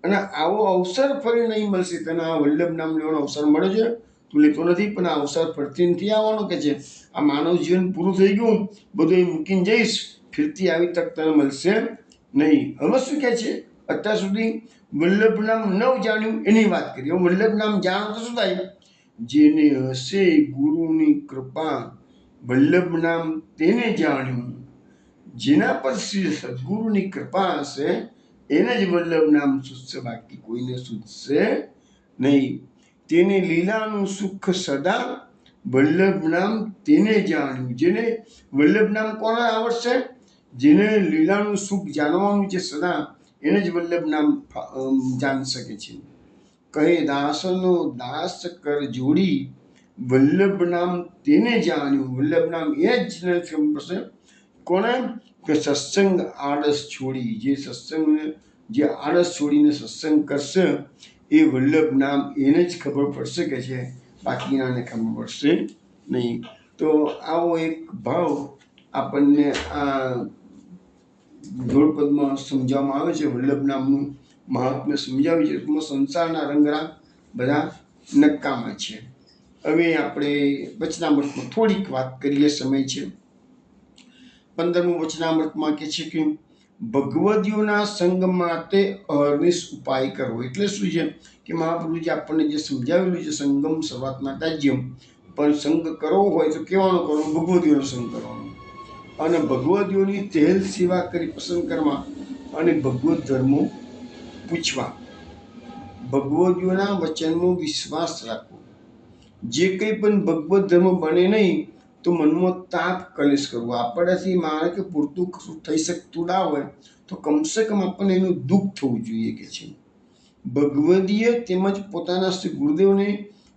અને આવો અવસર ફરી નહીં મળશે. તને આ વલ્લભ નામ લેવાનો અવસર મળે છે, તું લેતો નથી, પણ આ અવસર ફરતી નથી આવવાનો કે છે. આ માનવ જીવન પૂરું થઈ ગયું, બધું એ મૂકીને જઈશ, ફિરતી આવી તક તને મળશે નહીં. હવે શું કહે છે? અત્યાર સુધી વલ્લભ નામ ન જાણ્યું એની વાત કરી. હું વલ્લભ નામ જાણો તો શું થાય? જેને હશે ગુરુની કૃપા વલ્લભ નામ તેને જાણ્યું. જેના પર શ્રી સદગુરુની કૃપા હશે એને જ વલ્લભ નામ સુધશે, બાકી કોઈને સુધશે નહીં. તેને લીલાનું સુખ સદા વલ્લભ નામ તેને જાણ્યું. જેને વલ્લભ નામ કોને આવડશે? જેને લીલાનું સુખ જાણવાનું છે સદા, એને જ વલ્લભ નામ જાણી શકે છે. કહે દાસનો દાસ કર જોડી વલ્લભ નામ તેને જાણ્યું. વલ્લભ નામ એ જ ખબર પડશે કોને? કે સત્સંગ આળસ છોડી, જે સત્સંગને જે આળસ છોડીને સત્સંગ કરશે એ વલ્લભ નામ એને જ ખબર પડશે કે છે, બાકીનાને ખબર પડશે નહીં. તો આવો એક ભાવ આપણને આ ધોળપદમાં સમજાવવામાં આવે છે. વલ્લભ નામનું મહાત્મ્ય સમજાવ્યું છે. એમાં સંસારના રંગરાગ બધા નકામા છે. હવે આપણે વચનામૃતમાં થોડીક વાત કરીએ, સમય છે. 15મું વચનામૃતમાં કહે છે કે ભગવદીઓના સંગ માટે અહર્નિશ ઉપાય કરવો. એટલે શું છે કે મહાપ્રભુજી આપણને જે સમજાવેલું છે, સંગમ સર્વાત્મા ત્યાજ્યમ, પણ સંગ કરવો હોય તો કેવાનો કરવો? ભગવદીઓનો સંગ કરવાનો. અને ભગવદીઓની તેલ સેવા કરી પસંદ કરવા અને ભગવત ધર્મો પૂછવા. ભગવદીઓના વચનમાં વિશ્વાસ રાખવો. જે કંઈ પણ ભગવત ધર્મ બને નહીં તો મનમાં તાપ કલેશ કરવો. આપણાથી મારે કે પૂરતું થઈ શકતું ના હોય તો કમસે કમ આપણને એનું દુઃખ થવું જોઈએ કે છે. ભગવદીય તેમજ પોતાના શ્રી ગુરુદેવને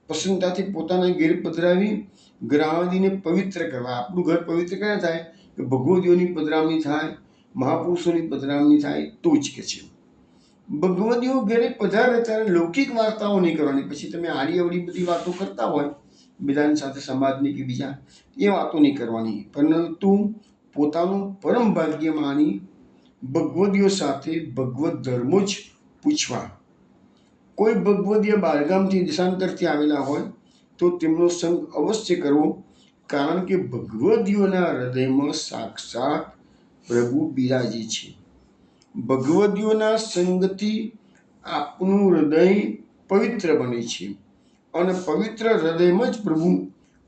પ્રસન્નતાથી પોતાના ઘેર પધરાવી ગ્રાહદીને પવિત્ર કરવા. આપણું ઘર પવિત્ર ક્યાં થાય? કે ભગવદીઓની પધરામણી થાય, મહાપુરુષોની પધરામણી થાય તો જ કે છે. ભગવદીઓ ઘેરે પધારે ત્યારે લૌકિક વાર્તાઓ નહીં કરવાની. પછી તમે આડી અવળી બધી વાતો કરતા હોય બધાની સાથે, સમાજની કે બીજા, એ વાતો નહીં કરવાની, પરંતુ પોતાનું પરમ ભાગ્ય માની ભગવદીઓ સાથે ભગવત ધર્મો જ પૂછવા. કોઈ ભગવદીય બહારગામથી દેશાંતરથી આવેલા હોય તો તેમનો સંગ અવશ્ય કરવો, કારણ કે ભગવદીઓના હૃદયમાં સાક્ષાત પ્રભુ બિરાજે છે. ભગવદીઓના સંગથી આપનું હૃદય પવિત્ર બને છે અને પવિત્ર હૃદયમાં જ પ્રભુ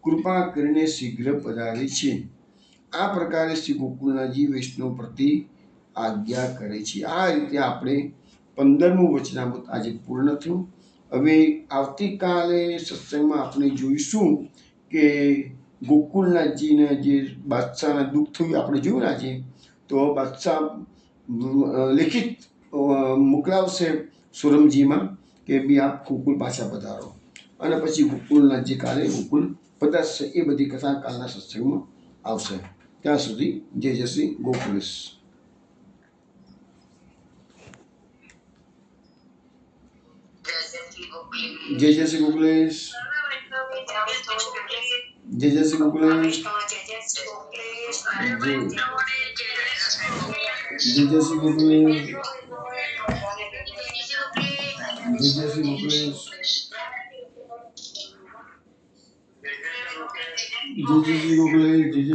કૃપા કરીને શીઘ્ર પધારે છે. આ પ્રકારે શ્રી ગોકુળનાથજી વૈષ્ણવ પ્રતિ આજ્ઞા કરે છે. આ રીતે આપણે 15મું વચનામૃત આજે પૂર્ણ થયું. હવે આવતીકાલે સત્સંગમાં આપણે જોઈશું કે ગોકુળનાથજીને જે બાદશાહના દુઃખ થયું આપણે જોયું ને આજે, તો બાદશાહ લિખિત મોકલાવશે સુરમજીમાં કે બી આપ ગોકુળ પાછા પધારો, અને પછી ગોકુળનાથજી કાલે ગોકુળ પધારશે. એ બધી કથા કાલના સત્સંગમાં આવશે. ત્યાં સુધી જય શ્રી ગોકુલેશ. જય શ્રી ગોકુલેશ. જય શ્રી ગોકુલેશ. જય શ્રી ગોકુલેશ. જય શ્રી ગોકુલેશ. જય શ્રી ગોકુલેશ.